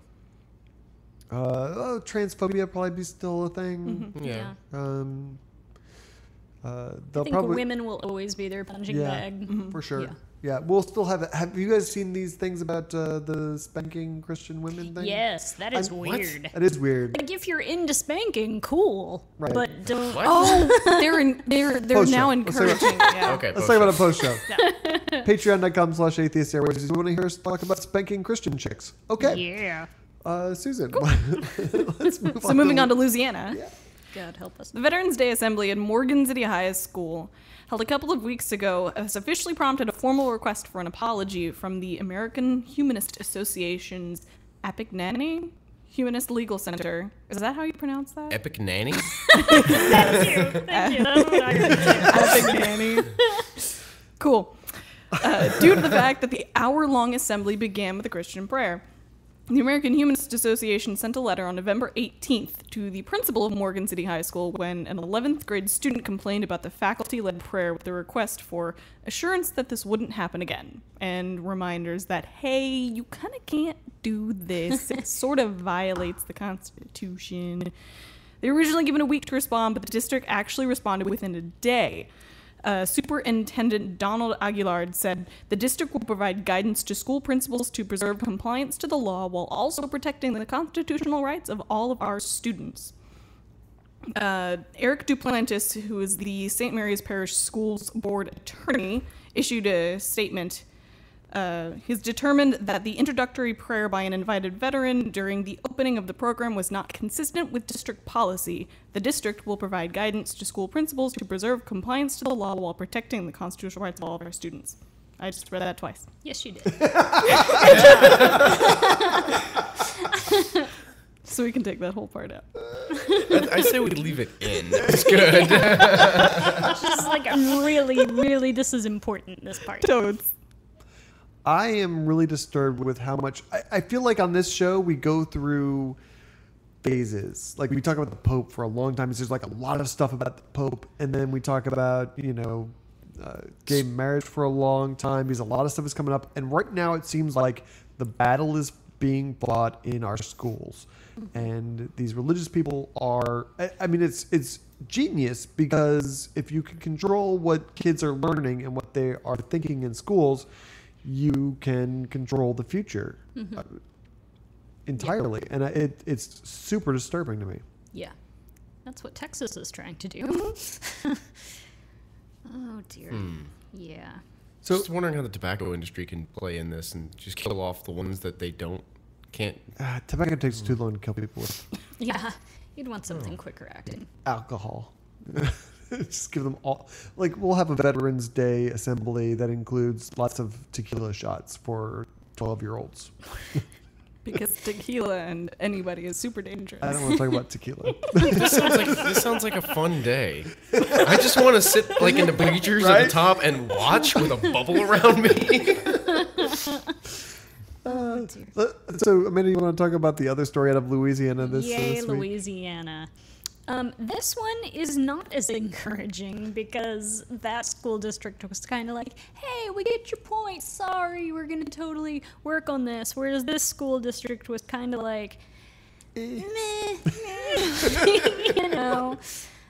Transphobia probably be still a thing. Mm-hmm. Yeah. They'll I think probably women will always be their punching bag. for sure. Yeah. Yeah, we'll still have you guys seen these things about the spanking Christian women thing? Yes, that is weird. That is weird. If you're into spanking, cool. Right. But don't. What? Oh, they're Post now show. encouraging. Yeah. Okay. Let's talk about a post show. Patreon.com/Atheist Airwaves. You want to hear us talk about spanking Christian chicks? Okay. Yeah. Susan, let's move on. So moving on to Louisiana. Yeah. God help us. The Veterans Day Assembly at Morgan City High School, held a couple of weeks ago, has officially prompted a formal request for an apology from the American Humanist Association's Epic Nanny Humanist Legal Center. Is that how you pronounce that? Epic Nanny? Thank you. That's what I heard. Epic Nanny. Cool. Due to the fact that the hour-long assembly began with a Christian prayer. The American Humanist Association sent a letter on November 18th to the principal of Morgan City High School when an 11th grade student complained about the faculty-led prayer with a request for assurance that this wouldn't happen again, and reminders that, hey, you kind of can't do this. It sort of violates the Constitution. They were originally given a week to respond, but the district actually responded within a day. Superintendent Donald Aguilar said the district will provide guidance to school principals to preserve compliance to the law while also protecting the constitutional rights of all of our students. Eric Duplantis, who is the St. Mary's Parish Schools Board attorney, issued a statement. He's determined that the introductory prayer by an invited veteran during the opening of the program was not consistent with district policy. The district will provide guidance to school principals to preserve compliance to the law while protecting the constitutional rights of all of our students. I just read that twice. Yes, you did. So we can take that whole part out. I say we leave it in. That's good. Just I'm really, this is important, this part. Toads. I am really disturbed with how much I feel like on this show we go through phases. Like we talk about the Pope for a long time. There's a lot of stuff about the Pope, and then we talk about gay marriage for a long time. Because a lot of stuff is coming up, and right now it seems like the battle is being fought in our schools, and these religious people are. I mean, it's genius because if you can control what kids are learning and what they are thinking in schools, you can control the future entirely. And it's super disturbing to me. Yeah. That's what Texas is trying to do. Oh, dear. Yeah. So just wondering how the tobacco industry can play in this and just kill off the ones that they can't. Tobacco takes too long to kill people with. Yeah. You'd want something quicker acting. Alcohol. Just give them all. We'll have a Veterans Day assembly that includes lots of tequila shots for 12-year-olds. Because tequila and anybody is super dangerous. I don't want to talk about tequila. This sounds like a fun day. I just want to sit in the bleachers at the top and watch with a bubble around me. So, Amanda, you want to talk about the other story out of Louisiana this Yay, week? Louisiana. This one is not as encouraging because that school district was kind of like, hey, we get your point. Sorry, we're going to totally work on this. Whereas this school district was kind of like, meh.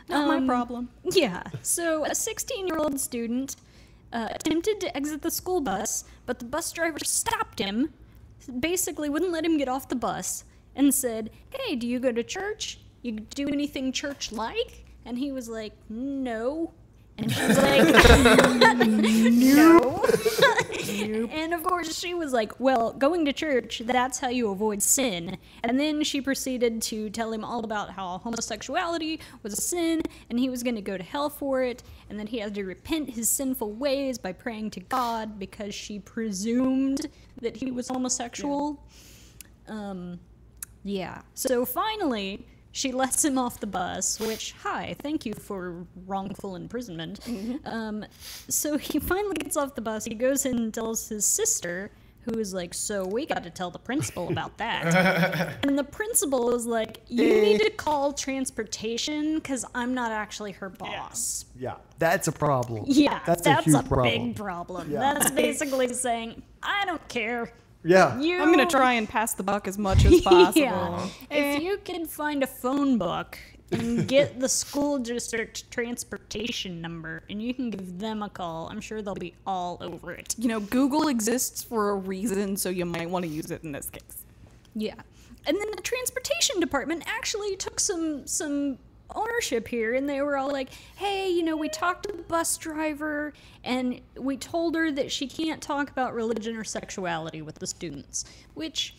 Not my problem. Yeah. So a 16-year-old student attempted to exit the school bus, but the bus driver stopped him, basically wouldn't let him get off the bus, and said, "Hey, do you go to church? You do anything church-like?" And he was like, "No." And she was like, "No." And of course she was like, "Well, going to church, that's how you avoid sin." And then she proceeded to tell him all about how homosexuality was a sin and he was going to go to hell for it, and that he had to repent his sinful ways by praying to God because she presumed that he was homosexual. Yeah. So finally, she lets him off the bus, which, hi, thank you for wrongful imprisonment. So he finally gets off the bus. He goes in and tells his sister, who is like, "So we got to tell the principal about that." And the principal is like, "You need to call transportation because I'm not actually her boss." Yeah, that's a problem. Yeah, that's a huge problem. big problem. Yeah. That's basically saying, "I don't care. Yeah. I'm gonna try and pass the buck as much as possible. Yeah. If you can find a phone book and get the school district transportation number and you can give them a call, I'm sure they'll be all over it. You know, Google exists for a reason, so you might want to use it in this case. Yeah. And then the transportation department actually took some ownership here, and they were all like, "Hey, you know, we talked to the bus driver and we told her that she can't talk about religion or sexuality with the students," which,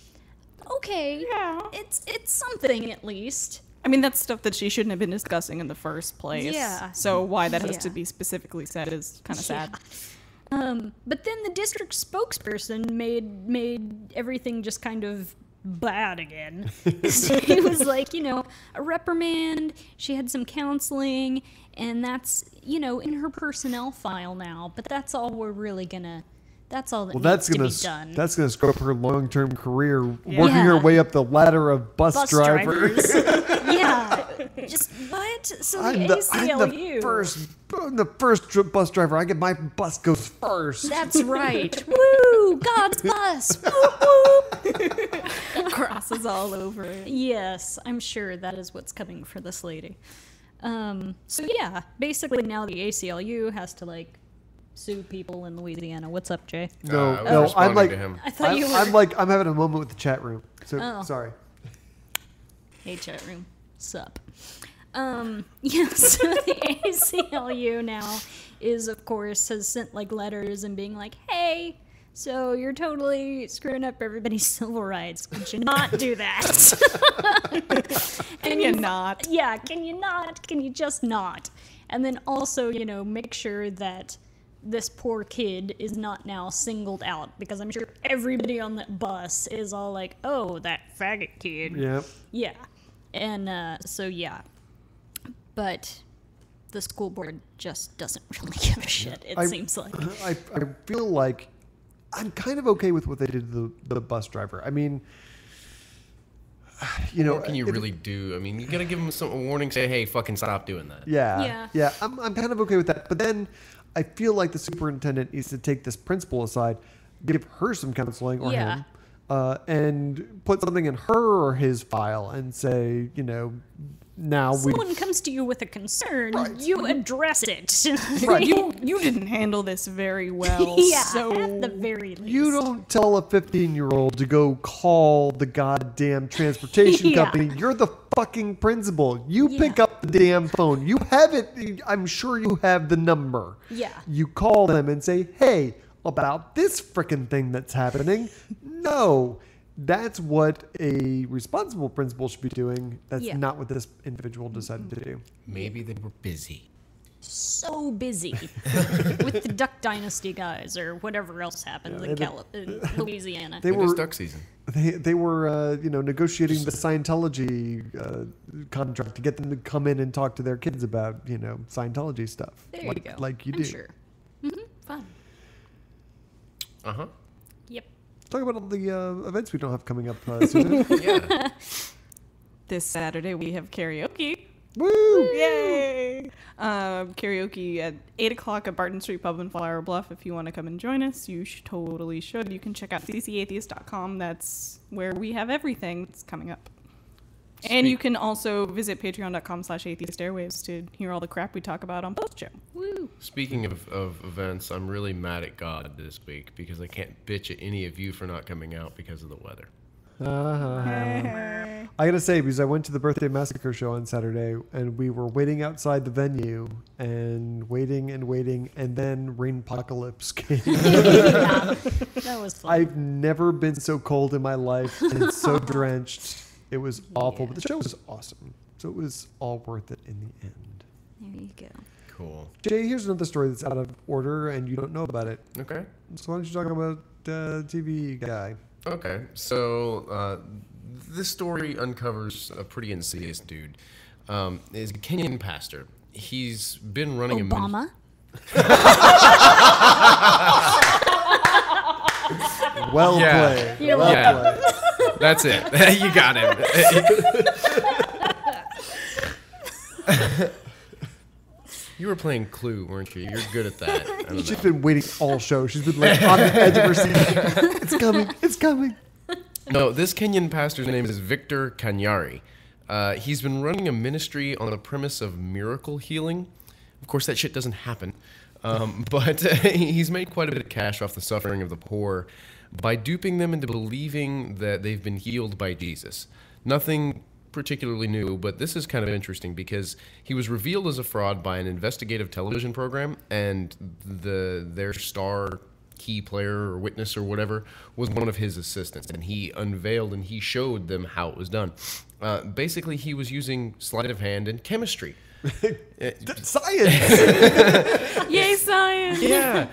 okay, Yeah. it's something at least. I mean, that's stuff that she shouldn't have been discussing in the first place. Yeah. So why that has Yeah. to be specifically said is kind of sad. But then the district spokesperson made everything just kind of bad again. So he was like, you know, a reprimand, she had some counseling, and that's, you know, in her personnel file now, but that's all we're really gonna, that's all that needs to be done. That's gonna screw up her long-term career, working Yeah. her way up the ladder of bus drivers. Yeah. Just what? So the ACLU. I'm the first bus driver. I get my bus goes first. That's right. Woo! God's bus. Woo woo. Crosses all over it. Yes, I'm sure that is what's coming for this lady. So yeah, basically now the ACLU has to like sue people in Louisiana. What's up, Jay? No, I was no. I'm responding like, to him. I thought you were. I'm having a moment with the chat room. So Oh. sorry. Hey, chat room. Sup. Yeah, so the ACLU now is, of course, has sent like letters and being like, "Hey, so you're totally screwing up everybody's civil rights. Could you not do that?" Can you not? Yeah, can you not? Can you just not? And then also, you know, make sure that this poor kid is not now singled out, because I'm sure everybody on that bus is all like, "Oh, that faggot kid." Yeah. Yeah. And so, yeah. But the school board just doesn't really give a shit, it seems like. I feel like I'm kind of okay with what they did to the bus driver. I mean, you know, What can you really do? I mean, you gotta give them a warning. Say, hey, fucking stop doing that. Yeah. I'm kind of okay with that. But then I feel like the superintendent needs to take this principal aside, give her some counseling or him, and put something in her or his file and say, you know, now Someone comes to you with a concern, you address it. Right. You didn't handle this very well. Yeah, so at the very least. you don't tell a 15-year-old to go call the goddamn transportation Yeah. company. You're the fucking principal. You pick up the damn phone. You have it. I'm sure you have the number. Yeah. You call them and say, "Hey, about this frickin' thing that's happening." No. That's what a responsible principal should be doing. That's not what this individual decided to do. Maybe they were busy. So busy with the Duck Dynasty guys or whatever else happened in Louisiana. They It is were duck season. they were negotiating the Scientology contract to get them to come in and talk to their kids about Scientology stuff. There like, you go. Like you I'm do. sure. Fun. Uh-huh. Yep. Talk about all the events we don't have coming up soon. Yeah. this Saturday we have karaoke. Woo! Yay! Karaoke at 8 o'clock at Barton Street Pub in Flower Bluff. If you want to come and join us, you totally should. You can check out ccatheist.com. That's where we have everything that's coming up. And you can also visit patreon.com/Atheist Airwaves to hear all the crap we talk about on post-show. Woo. Speaking of events, I'm really mad at God this week because I can't bitch at any of you for not coming out because of the weather. I gotta say, because I went to the Birthday Massacre show on Saturday, and we were waiting outside the venue, and waiting, and then Rainpocalypse came. Yeah, that was fun. I've never been so cold in my life, and so drenched. It was awful, but the show was awesome. So it was all worth it in the end. There you go. Cool. Jay, here's another story that's out of order, and you don't know about it. Okay. So why don't you talk about TV guy? Okay. So this story uncovers a pretty insidious dude. Is a Kenyan pastor. He's been running Obama? Well Yeah. played. You're Well Yeah. played. That's it. You got him. You were playing Clue, weren't you? You're good at that. I don't She's know. been waiting all show. She's been like on the edge of her seat. It's coming. It's coming. No, this Kenyan pastor's name is Victor Kanyari. He's been running a ministry on the premise of miracle healing. Of course, that shit doesn't happen. But he's made quite a bit of cash off the suffering of the poor by duping them into believing that they've been healed by Jesus. Nothing particularly new, but this is kind of interesting because he was revealed as a fraud by an investigative television program, and their star key player or witness or whatever was one of his assistants, and he unveiled and he showed them how it was done. Basically, he was using sleight of hand and chemistry. Science. Yay, science! Yeah.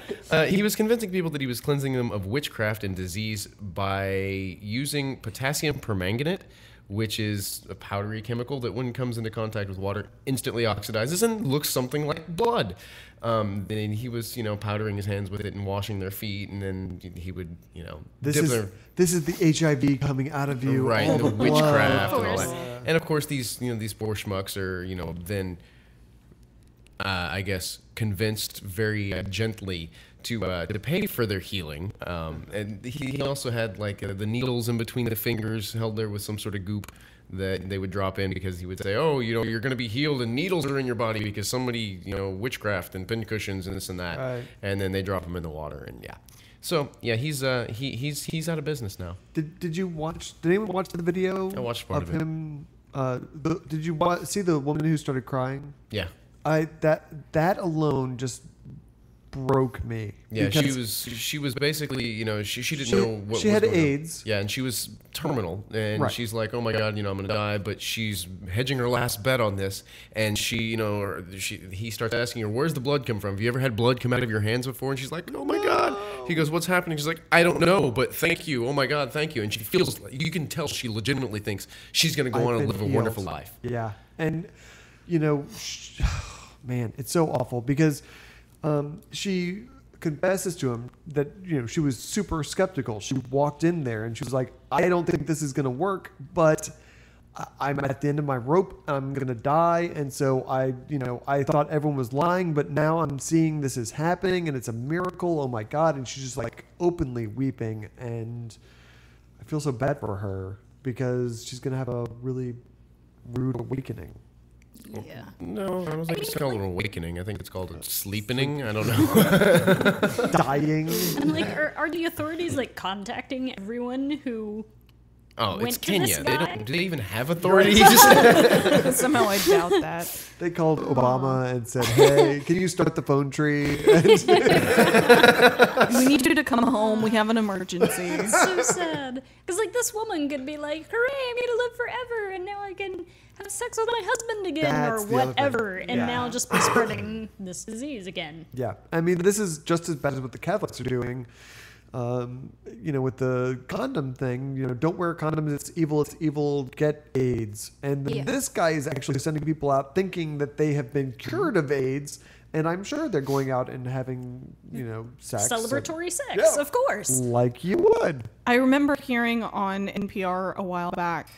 He was convincing people that he was cleansing them of witchcraft and disease by using potassium permanganate, which is a powdery chemical that when it comes into contact with water instantly oxidizes and looks something like blood. And he was, powdering his hands with it and washing their feet, and then he would, This dip is their... this is the HIV coming out of you. Right, all and the blood. witchcraft Of and all course. that. And of course, these poor schmucks are, then, I guess, convinced very gently to pay for their healing. And he also had the needles in between the fingers held there with some sort of goop that they would drop in because he would say, oh, you're going to be healed and needles are in your body because somebody, witchcraft and pincushions and this and that. Right. And then they drop him in the water and yeah. So yeah, he's out of business now. Did you watch? Did anyone watch the video? I watched part of it. him. Did you see the woman who started crying? Yeah. That alone just broke me. Yeah, because she was basically, she didn't know what she was had going on. AIDS. Yeah, and she was terminal, and Right. she's like, oh my God, I'm gonna die, but she's hedging her last bet on this, and he starts asking her, where's the blood come from? Have you ever had blood come out of your hands before? And she's like, oh my God. He goes, what's happening? She's like, I don't know, but thank you. Oh my God, thank you. And she feels, you can tell she legitimately thinks she's gonna go I've on and been live a healed. wonderful life. Yeah, and man, it's so awful because she confesses to him that she was super skeptical. She walked in there and she was like, I don't think this is going to work, but I'm at the end of my rope. I'm going to die. And so I thought everyone was lying, but now I'm seeing this is happening and it's a miracle. Oh my God. And she's just like openly weeping. And I feel so bad for her because she's going to have a really rude awakening. Yeah. No, I don't think it's called an awakening. I think it's called a sleepening. I don't know. Dying. And are the authorities contacting everyone who Oh, went it's to this Kenya. guy? Do they even have authorities? Somehow I doubt that. They called Obama and said, hey, can you start the phone tree? We need you to come home. We have an emergency. It's so sad. Because this woman could be like, hooray, I'm going to live forever, and now I can have sex with my husband again, That's or the other thing. whatever, and Yeah. now just be spreading this disease again. Yeah. I mean, this is just as bad as what the Catholics are doing. With the condom thing, don't wear condoms. It's evil. Get AIDS. And then Yeah. this guy is actually sending people out thinking that they have been cured of AIDS. And I'm sure they're going out and having, sex. Celebratory sex, Yeah. of course. Like you would. I remember hearing on NPR a while back,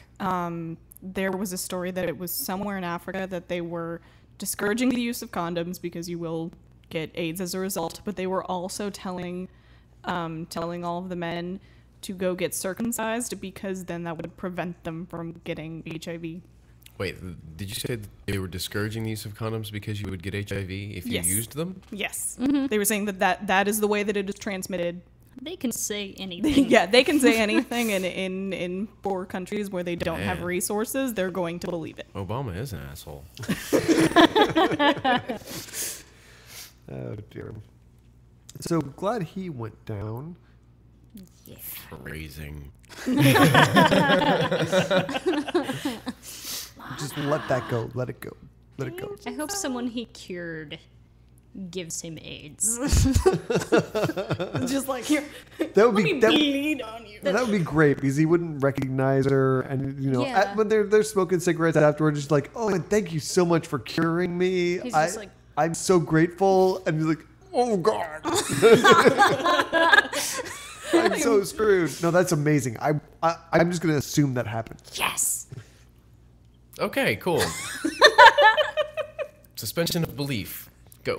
there was a story that it was somewhere in Africa that they were discouraging the use of condoms because you will get AIDS as a result, but they were also telling all of the men to go get circumcised because then that would prevent them from getting HIV. Wait, did you say that they were discouraging the use of condoms because you would get HIV if you Yes. used them? Yes. They were saying that is the way that it is transmitted. They can say anything. Yeah, they can say anything, and in poor countries where they don't have Man. resources, they're going to believe it. Obama is an asshole. Oh dear. So glad he went down. Phrasing. Just let that go. Let it go. Let it go. I hope someone he cured gives him AIDS. Just like, here, That would let be me that, bleed on you. that would be great because he wouldn't recognize her, and Yeah. when they're smoking cigarettes afterwards, just like, oh, and thank you so much for curing me. He's just like- I'm so grateful, and he's like, oh God, I'm so screwed. No, that's amazing. I'm just gonna assume that happened. Yes. Okay, cool. Suspension of belief. Go.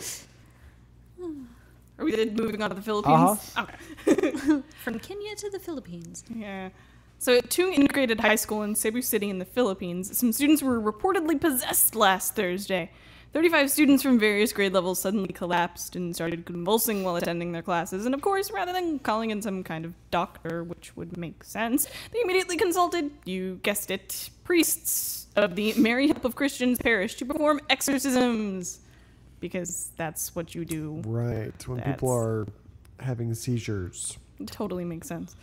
Are we moving on to the Philippines? Okay. From Kenya to the Philippines. Yeah. So at two integrated high school in Cebu City in the Philippines, some students were reportedly possessed last Thursday. 35 students from various grade levels suddenly collapsed and started convulsing while attending their classes. And of course, rather than calling in some kind of doctor, which would make sense, they immediately consulted, you guessed it, priests of the Mary Help of Christians parish to perform exorcisms. Because that's what you do. Right, when people That's- are having seizures. It totally makes sense.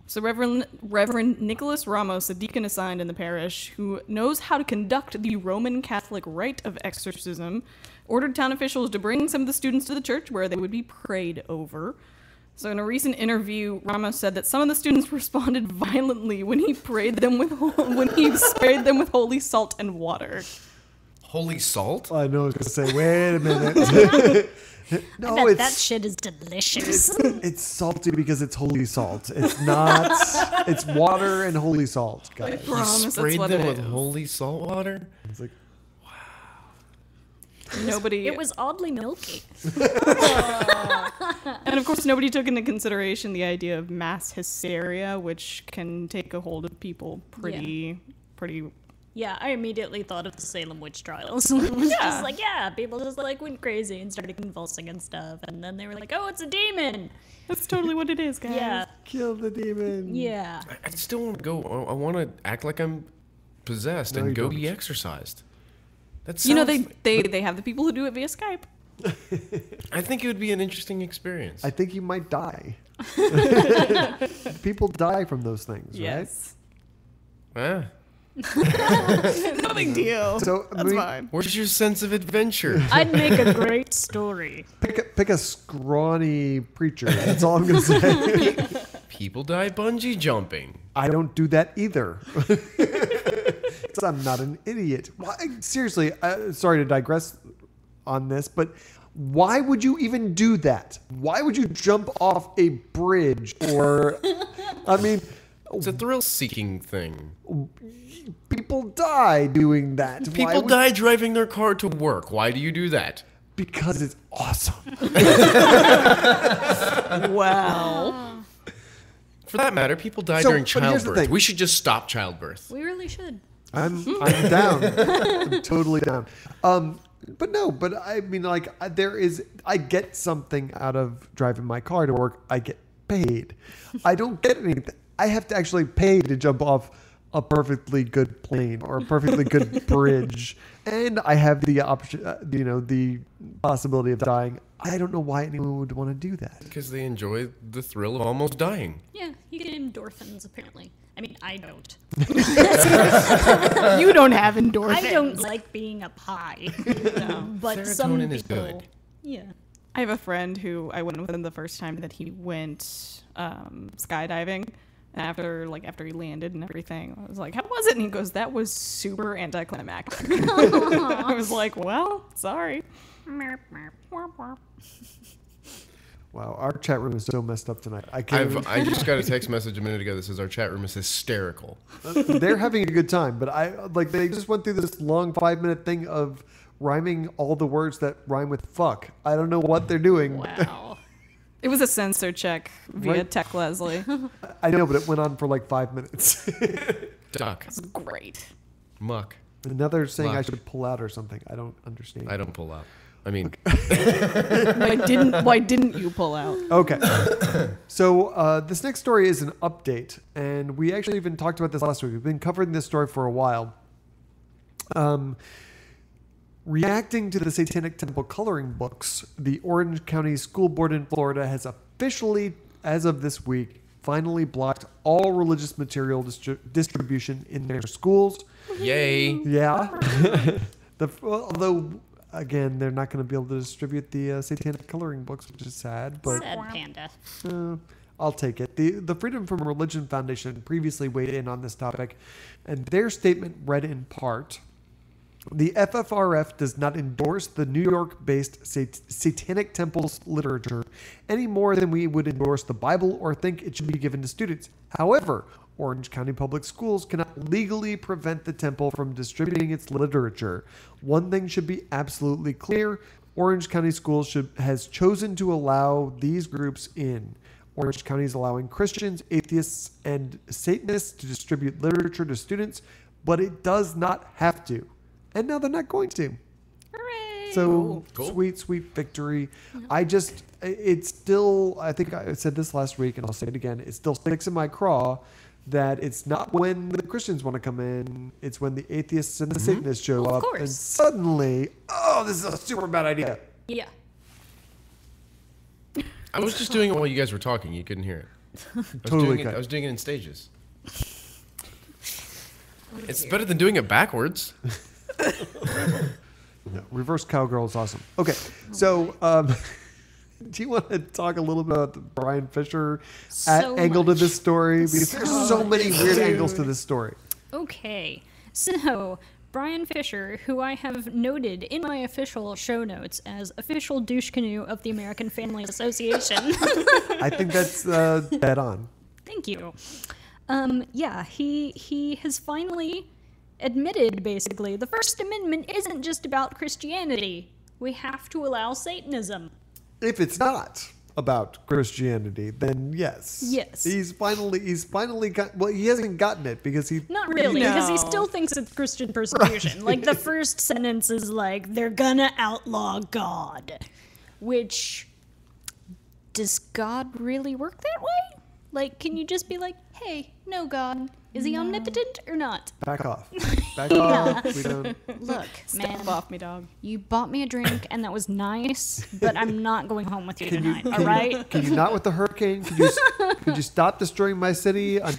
So Reverend Nicholas Ramos, a deacon assigned in the parish, who knows how to conduct the Roman Catholic rite of exorcism, ordered town officials to bring some of the students to the church where they would be prayed over. So in a recent interview, Ramos said that some of the students responded violently when he sprayed them with holy salt and water. Holy salt? I know I was gonna say, wait a minute. No, I bet it's that shit is delicious. it's salty because it's holy salt. It's not. It's water and holy salt, guys. Promise that's Sprayed what them it with is. holy salt water? It's like, Nobody. It was oddly milky. And of course, nobody took into consideration the idea of mass hysteria, which can take a hold of people pretty. Yeah, I immediately thought of the Salem witch trials. It was Yeah. just like, yeah, people just like went crazy and started convulsing and stuff. And then they were like, oh, it's a demon. That's totally what it is, guys. Yeah. kill the demon. Yeah. I still want to go. I want to act like I'm possessed No, and you go don't. be exorcised. That You know, sounds- they have the people who do it via Skype. I think it would be an interesting experience. I think you might die. People die from those things, Ah, No big deal. right? So That's fine. where's your sense of adventure? I'd make a great story. pick a scrawny preacher. That's all I'm gonna say. People die bungee jumping. I don't do that either. 'Cause I'm not an idiot. Why, seriously, sorry to digress on this, but why would you even do that? Why would you jump off a bridge or, I mean, It's a thrill-seeking thing. people die doing that. Why People would- die driving their car to work. Why do you do that? Because it's awesome. Wow. For that matter, people die So, during but here's the childbirth. thing. We should just stop childbirth. We really should. I'm down. I'm totally down. But I mean, like, I get something out of driving my car to work. I get paid. I don't get anything. I have to actually pay to jump off a perfectly good plane or a perfectly good bridge, and I have the option, the possibility of dying. I don't know why anyone would want to do that. Because they enjoy the thrill of almost dying. Yeah, you get endorphins, apparently. I mean, I don't. You don't have endorphins. I don't like being up high. But some Serotonin is people... good. Yeah. I have a friend who I went with him the first time that he went skydiving. And after he landed and everything, I was like, "How was it?" And he goes, "That was super anticlimactic." I was like, "Well, sorry." Wow, our chat room is so messed up tonight. I can't. I just got a text message a minute ago that says our chat room is hysterical. They're having a good time, but they just went through this long 5-minute thing of rhyming all the words that rhyme with fuck. I don't know what they're doing. Wow. It was a censor check via Right. Tech Leslie. I know, but it went on for like 5 minutes. Duck. It's great. Muck. And now they're saying I Luck. should pull out or something. I don't understand. I don't pull out. I mean, Why didn't you pull out? Okay. So this next story is an update, and we actually even talked about this last week. We've been covering this story for a while. Reacting to the Satanic Temple coloring books, the Orange County School Board in Florida has officially, as of this week, finally blocked all religious material distribution in their schools. yay. Yeah. Although, again, they're not going to be able to distribute the Satanic coloring books, which is sad. But Sad panda. I'll take it. The Freedom from Religion Foundation previously weighed in on this topic, and their statement read in part, the FFRF does not endorse the New York-based Satanic Temple's literature any more than we would endorse the Bible or think it should be given to students. However, Orange County Public Schools cannot legally prevent the temple from distributing its literature. One thing should be absolutely clear. Orange County Schools has chosen to allow these groups in. Orange County is allowing Christians, atheists, and Satanists to distribute literature to students, but it does not have to. And now they're not going to. Hooray! So Cool. sweet victory. It's still, I think I said this last week and I'll say it again, it still sticks in my craw that it's not when the Christians want to come in, it's when the atheists and the Satanists show Of up. course. And suddenly, oh, this is a super bad idea. Yeah. I was just doing it while you guys were talking. You couldn't hear it. Totally I was doing it in stages. It's better than doing it backwards. No, reverse cowgirl is awesome. Okay, so do you want to talk a little bit about the Brian Fisher angle to this story? Because there's so many weird angles to this story. Okay. So, Brian Fisher, who I have noted in my official show notes as official douche canoe of the American Family Association. I think that's dead on. Thank you. Yeah, he has finally admitted, basically, the First Amendment isn't just about Christianity. We have to allow Satanism. If it's not about Christianity, then yes. Yes. He's finally got. Well, he hasn't gotten it because he. Not really, because he No. still thinks it's Christian persecution. Like, the first sentence is like, they're gonna outlaw God. Which, does God really work that way? Like, can you just be like, hey, no, God, is he omnipotent or not? Back off. Back off. We don't. Look, man, Step off me, dog. you bought me a drink and that was nice, but I'm not going home with you tonight, all right? Can you not with the hurricane? Could you stop destroying my city? I'm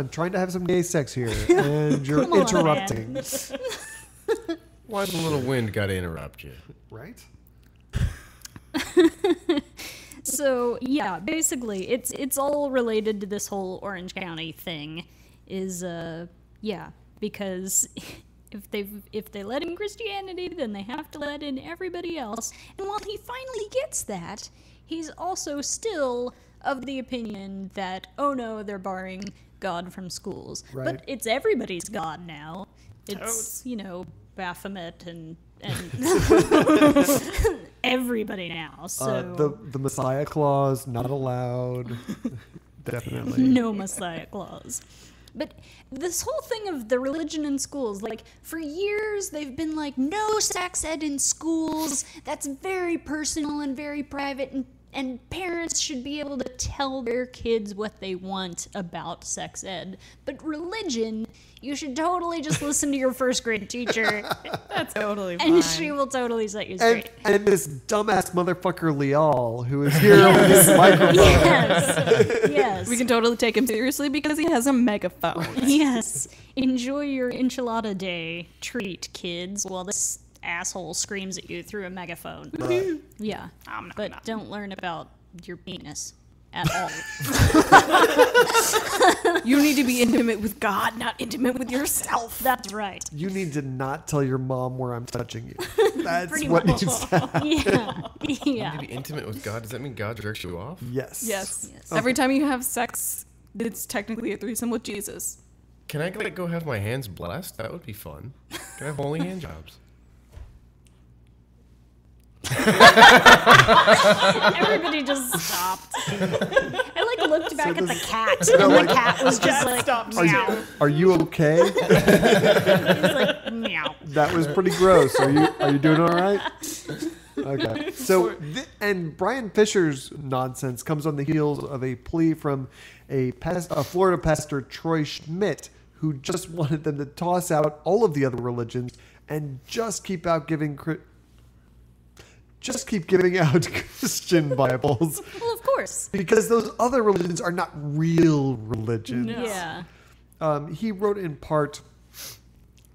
trying to have some gay sex here, and you're Come on, interrupting. Why the little wind got to interrupt you? Right? So yeah, basically, it's all related to this whole Orange County thing. Because if they let in Christianity, then they have to let in everybody else. And while he finally gets that, he's also still of the opinion that, oh no, they're barring God from schools. Right. But it's everybody's God now. It's Baphomet and everybody now. So The Messiah clause not allowed. Definitely. no Messiah clause. But this whole thing of the religion in schools, like, for years they've been like, no sex ed in schools, that's very personal and very private, and parents should be able to tell their kids what they want about sex ed. But religion, you should totally just listen to your first grade teacher, That's totally fine. and she will totally set you straight. And this dumbass motherfucker Lial, who is here with his microphone. Yes. We can totally take him seriously because he has a megaphone. Yes. Enjoy your enchilada day treat, kids, while this asshole screams at you through a megaphone. Yeah. But don't learn about your penis at all. You need to be intimate with God, not intimate with yourself. That's right. You need to not tell your mom where I'm touching you. That's Pretty what much. needs to happen. Yeah. To Yeah. be intimate with God, does that mean God jerks you off? Yes. Yes. Yes. Every time you have sex, it's technically a threesome with Jesus. Can I go have my hands blessed? That would be fun. Can I have holy hand jobs? Everybody just stopped. I like looked back at the cat, and the cat was just like, meow. Are you okay? He's like, meow. That was pretty gross. Are you doing all right? Okay. So, and Brian Fisher's nonsense comes on the heels of a plea from a Florida pastor, Troy Schmidt, who just wanted them to toss out all of the other religions and just keep giving out Christian Bibles. Well, of course. Because those other religions are not real religions. No. Yeah. He wrote in part,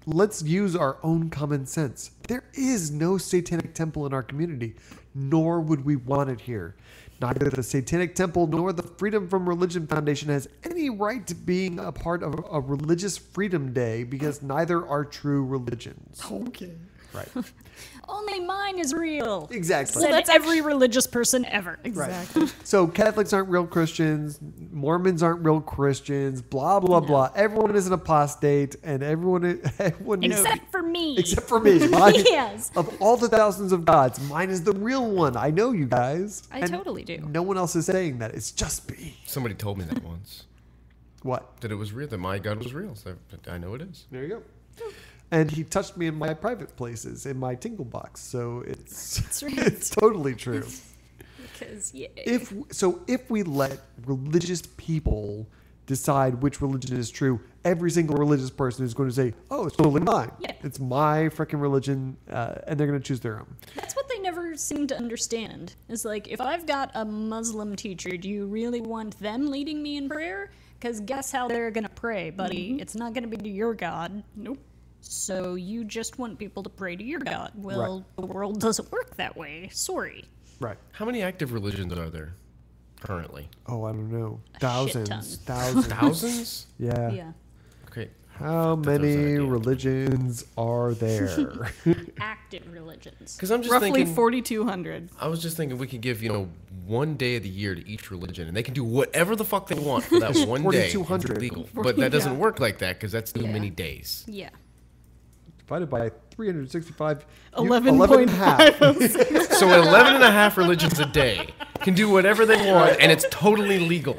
let's use our own common sense. There is no satanic temple in our community, nor would we want it here. Neither the Satanic Temple nor the Freedom from Religion Foundation has any right to being a part of a religious freedom day because neither are true religions. Okay. Right. Only mine is real. Exactly. Well, that's every religious person ever. Exactly. Right. So Catholics aren't real Christians, Mormons aren't real Christians, blah, blah, blah. Everyone is an apostate, and everyone is... Except for me. Except for me. Yes. Of all the thousands of gods, mine is the real one. I know you guys. I totally do. No one else is saying that. It's just me. Somebody told me that once. What? That it was real, that my God was real. So I know it is. There you go. And he touched me in my private places, in my tingle box. So it's right. it's totally true. Because, yeah. If we let religious people decide which religion is true, every single religious person is going to say, "Oh, it's totally mine. Yeah. It's my freaking religion," and they're going to choose their own. That's what they never seem to understand. It's like, if I've got a Muslim teacher, do you really want them leading me in prayer? Because guess how they're going to pray, buddy? Mm-hmm. It's not going to be to your God. Nope. So you just want people to pray to your God. Well, the world doesn't work that way. Sorry. Right. How many active religions are there currently? Oh, I don't know. shit Thousands. ton. Thousands. Thousands? Yeah. Yeah. Okay. How Fuck, that was an many idea. religions are there? Active religions. Because I'm just Roughly thinking... 4,200. I was just thinking we could give, 1 day of the year to each religion, and they can do whatever the fuck they want for that one day. 4,200. It's legal. But that doesn't Yeah. work like that because that's too Yeah. many days. Yeah. Divided by 365. 11.5. So 11 and a half religions a day can do whatever they want, and it's totally legal.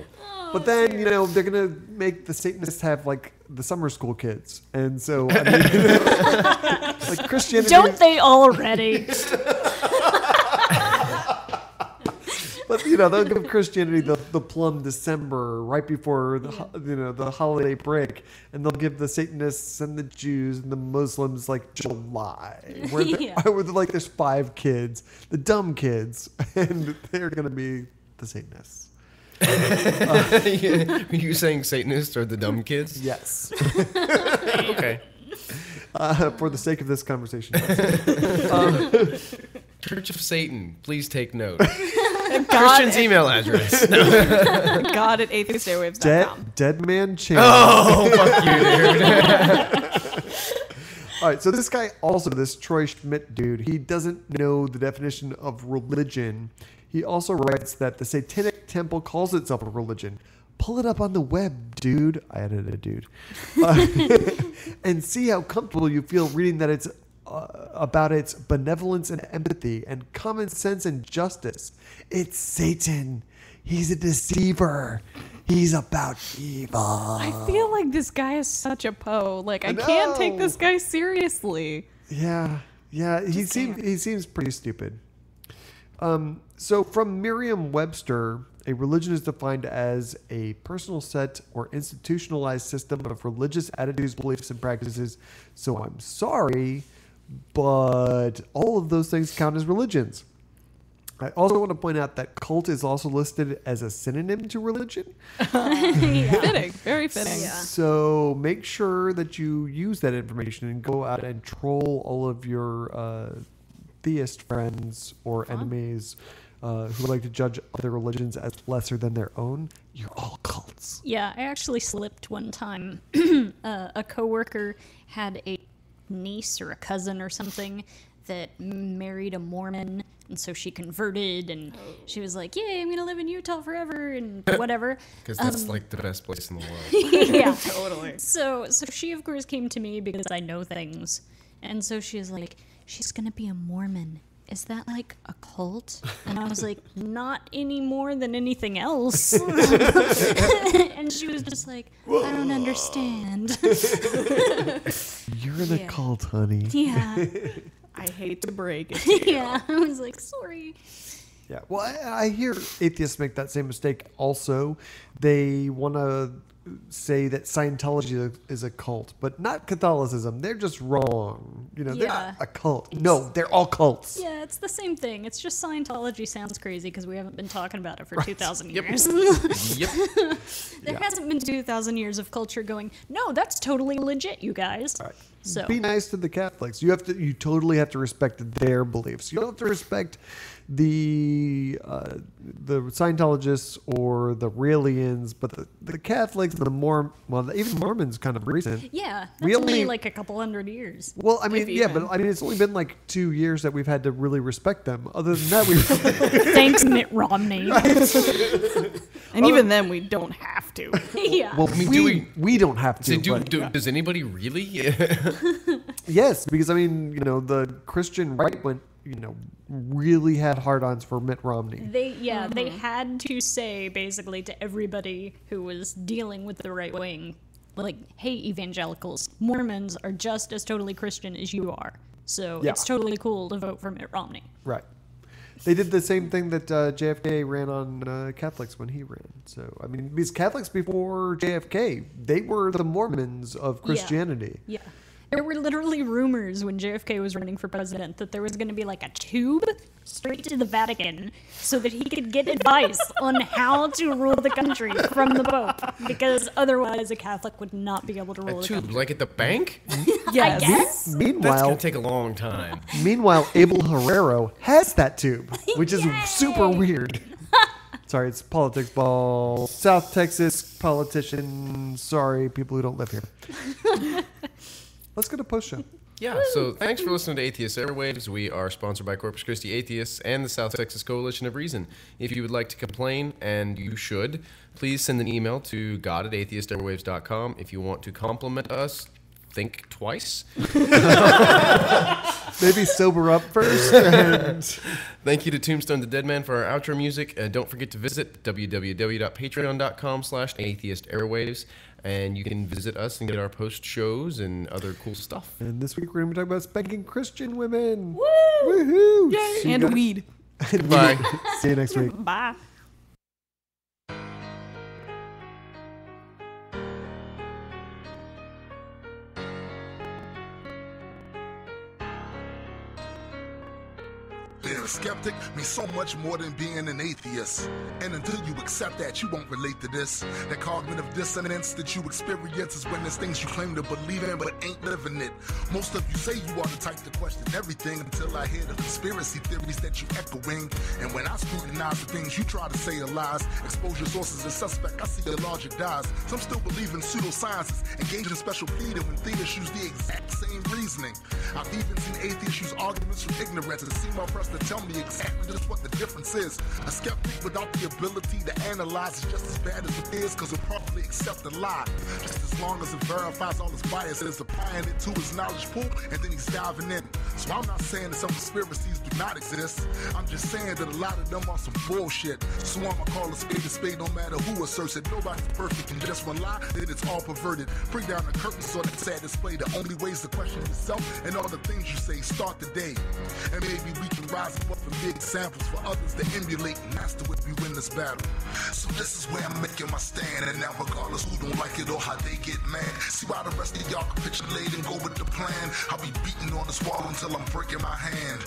But then, they're going to make the Satanists have, the summer school kids. And so, I mean, Christianity... Don't they already? But, they'll give Christianity the plum December right before the holiday break. And they'll give the Satanists and the Jews and the Muslims, July. Where Yeah. there's 5 kids, the dumb kids. And they're going to be the Satanists. Are you saying Satanists are the dumb kids? Yes. Okay. For the sake of this conversation. Church of Satan, please take note. Christian's email address. God at atheistairwaves.com. Dead Man Channel. Oh, fuck you, dude. All right, so this Troy Schmidt dude, he doesn't know the definition of religion. He also writes that the Satanic Temple calls itself a religion. Pull it up on the web, dude. I added a dude. And see how comfortable you feel reading that it's about its benevolence and empathy and common sense and justice. It's Satan. He's a deceiver. He's about evil. I feel like this guy is such a Poe. I know. can't take this guy seriously. Yeah. He seems pretty stupid. So from Merriam-Webster, a religion is defined as a personal set or institutionalized system of religious attitudes, beliefs, and practices. So I'm sorry, but all of those things count as religions. I also want to point out that cult is also listed as a synonym to religion. Fitting. Very fitting. Yeah. So make sure that you use that information and go out and troll all of your theist friends or enemies who like to judge other religions as lesser than their own. You're all cults. Yeah, I actually slipped one time. A coworker had a niece or a cousin or something that married a Mormon, and so she converted, and she was like, "Yay, I'm gonna live in Utah forever," and whatever. Because that's the best place in the world. Yeah, totally. So she of course came to me because I know things, and so she was like, "She's gonna be a Mormon, is that like a cult? And I was like, not any more than anything else. And she was just like, I don't understand. You're in a cult, honey. Yeah. I hate to break it to you. Yeah. I was like, sorry. Yeah, well, I hear atheists make that same mistake also. They want to say that Scientology is a cult, but not Catholicism. They're just wrong. You know, they're not a cult. No, they're all cults. Yeah, it's the same thing. It's just Scientology sounds crazy because we haven't been talking about it for 2,000 years. Yep. There hasn't been 2,000 years of culture going, no, that's totally legit, you guys. Right. So Be nice to the Catholics. You totally have to respect their beliefs. You don't have to respect the Scientologists or the Raelians, but the Catholics, even Mormons, kind of recent. yeah, that's only like a couple hundred years. Well, I mean, but I mean, it's only been like 2 years that we've had to really respect them. Other than that, Thanks, Mitt Romney. And even then, we don't have to. Yeah. Well, I mean, we don't have to. Does anybody really? Yes, because I mean, the Christian right went, really had hard-ons for Mitt Romney. They had to say basically to everybody who was dealing with the right wing, like, hey, evangelicals, Mormons are just as totally Christian as you are. So it's totally cool to vote for Mitt Romney. Right. They did the same thing that JFK ran on Catholics when he ran. So, I mean, because Catholics before JFK, they were the Mormons of Christianity. Yeah. There were literally rumors when JFK was running for president that there was going to be like a tube straight to the Vatican so that he could get advice on how to rule the country from the Pope, because otherwise a Catholic would not be able to rule A the tube, country. like at the bank? I Yes. guess. That's Meanwhile, going to take a long time. Abel Herrero has that tube, which is super weird. Sorry, it's politics ball. South Texas politician. Sorry, people who don't live here. Let's get a post show. Yeah, so thanks for listening to Atheist Airwaves. We are sponsored by Corpus Christi Atheists and the South Texas Coalition of Reason. If you would like to complain, and you should, please send an email to god@atheistairwaves.com. If you want to compliment us, think twice. Maybe sober up first. And Thank you to Tombstone the Dead Man for our outro music. Don't forget to visit www.patreon.com/Atheist Airwaves. And you can visit us and get our post shows and other cool stuff. And this week we're going to be talking about spanking Christian women. Woo! Woohoo! Yay! And weed. Bye. See you next week. Bye. Being a skeptic means so much more than being an atheist. And until you accept that, you won't relate to this. That cognitive dissonance that you experience is when there's things you claim to believe in but ain't living it. Most of you say you are the type to question everything until I hear the conspiracy theories that you echoing. And when I scrutinize the things you try to say are lies, expose your sources as suspect, I see your logic dies. Some still believe in pseudosciences, engage in special pleading when theists use the exact same reasoning. I've even seen atheists use arguments from ignorance and seem pressed to tell me exactly just what the difference is. A skeptic without the ability to analyze is just as bad as it is, because he'll probably accept a lie. Just as long as it verifies all his biases, applying it to his knowledge pool, and then he's diving in. So I'm not saying that some conspiracies do not exist. I'm just saying that a lot of them are some bullshit. So I'ma call a spade no matter who asserts it. Nobody's perfect, and just one lie, then it's all perverted. Bring down the curtain so that sad display the only ways to question yourself and all the things you say. Start the day, and maybe we can rise up from big samples for others to emulate and master if we win this battle. So this is where I'm making my stand, and now regardless who don't like it or how they get mad, see why the rest of y'all capitulate and go with the plan. I'll be beating on this wall until I'm breaking my hand.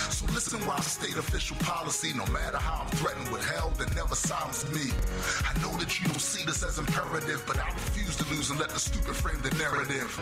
So listen while I state official policy. No matter how I'm threatened with hell, that never silence me. I know that you don't see this as imperative, but I refuse to lose and let the stupid frame the narrative.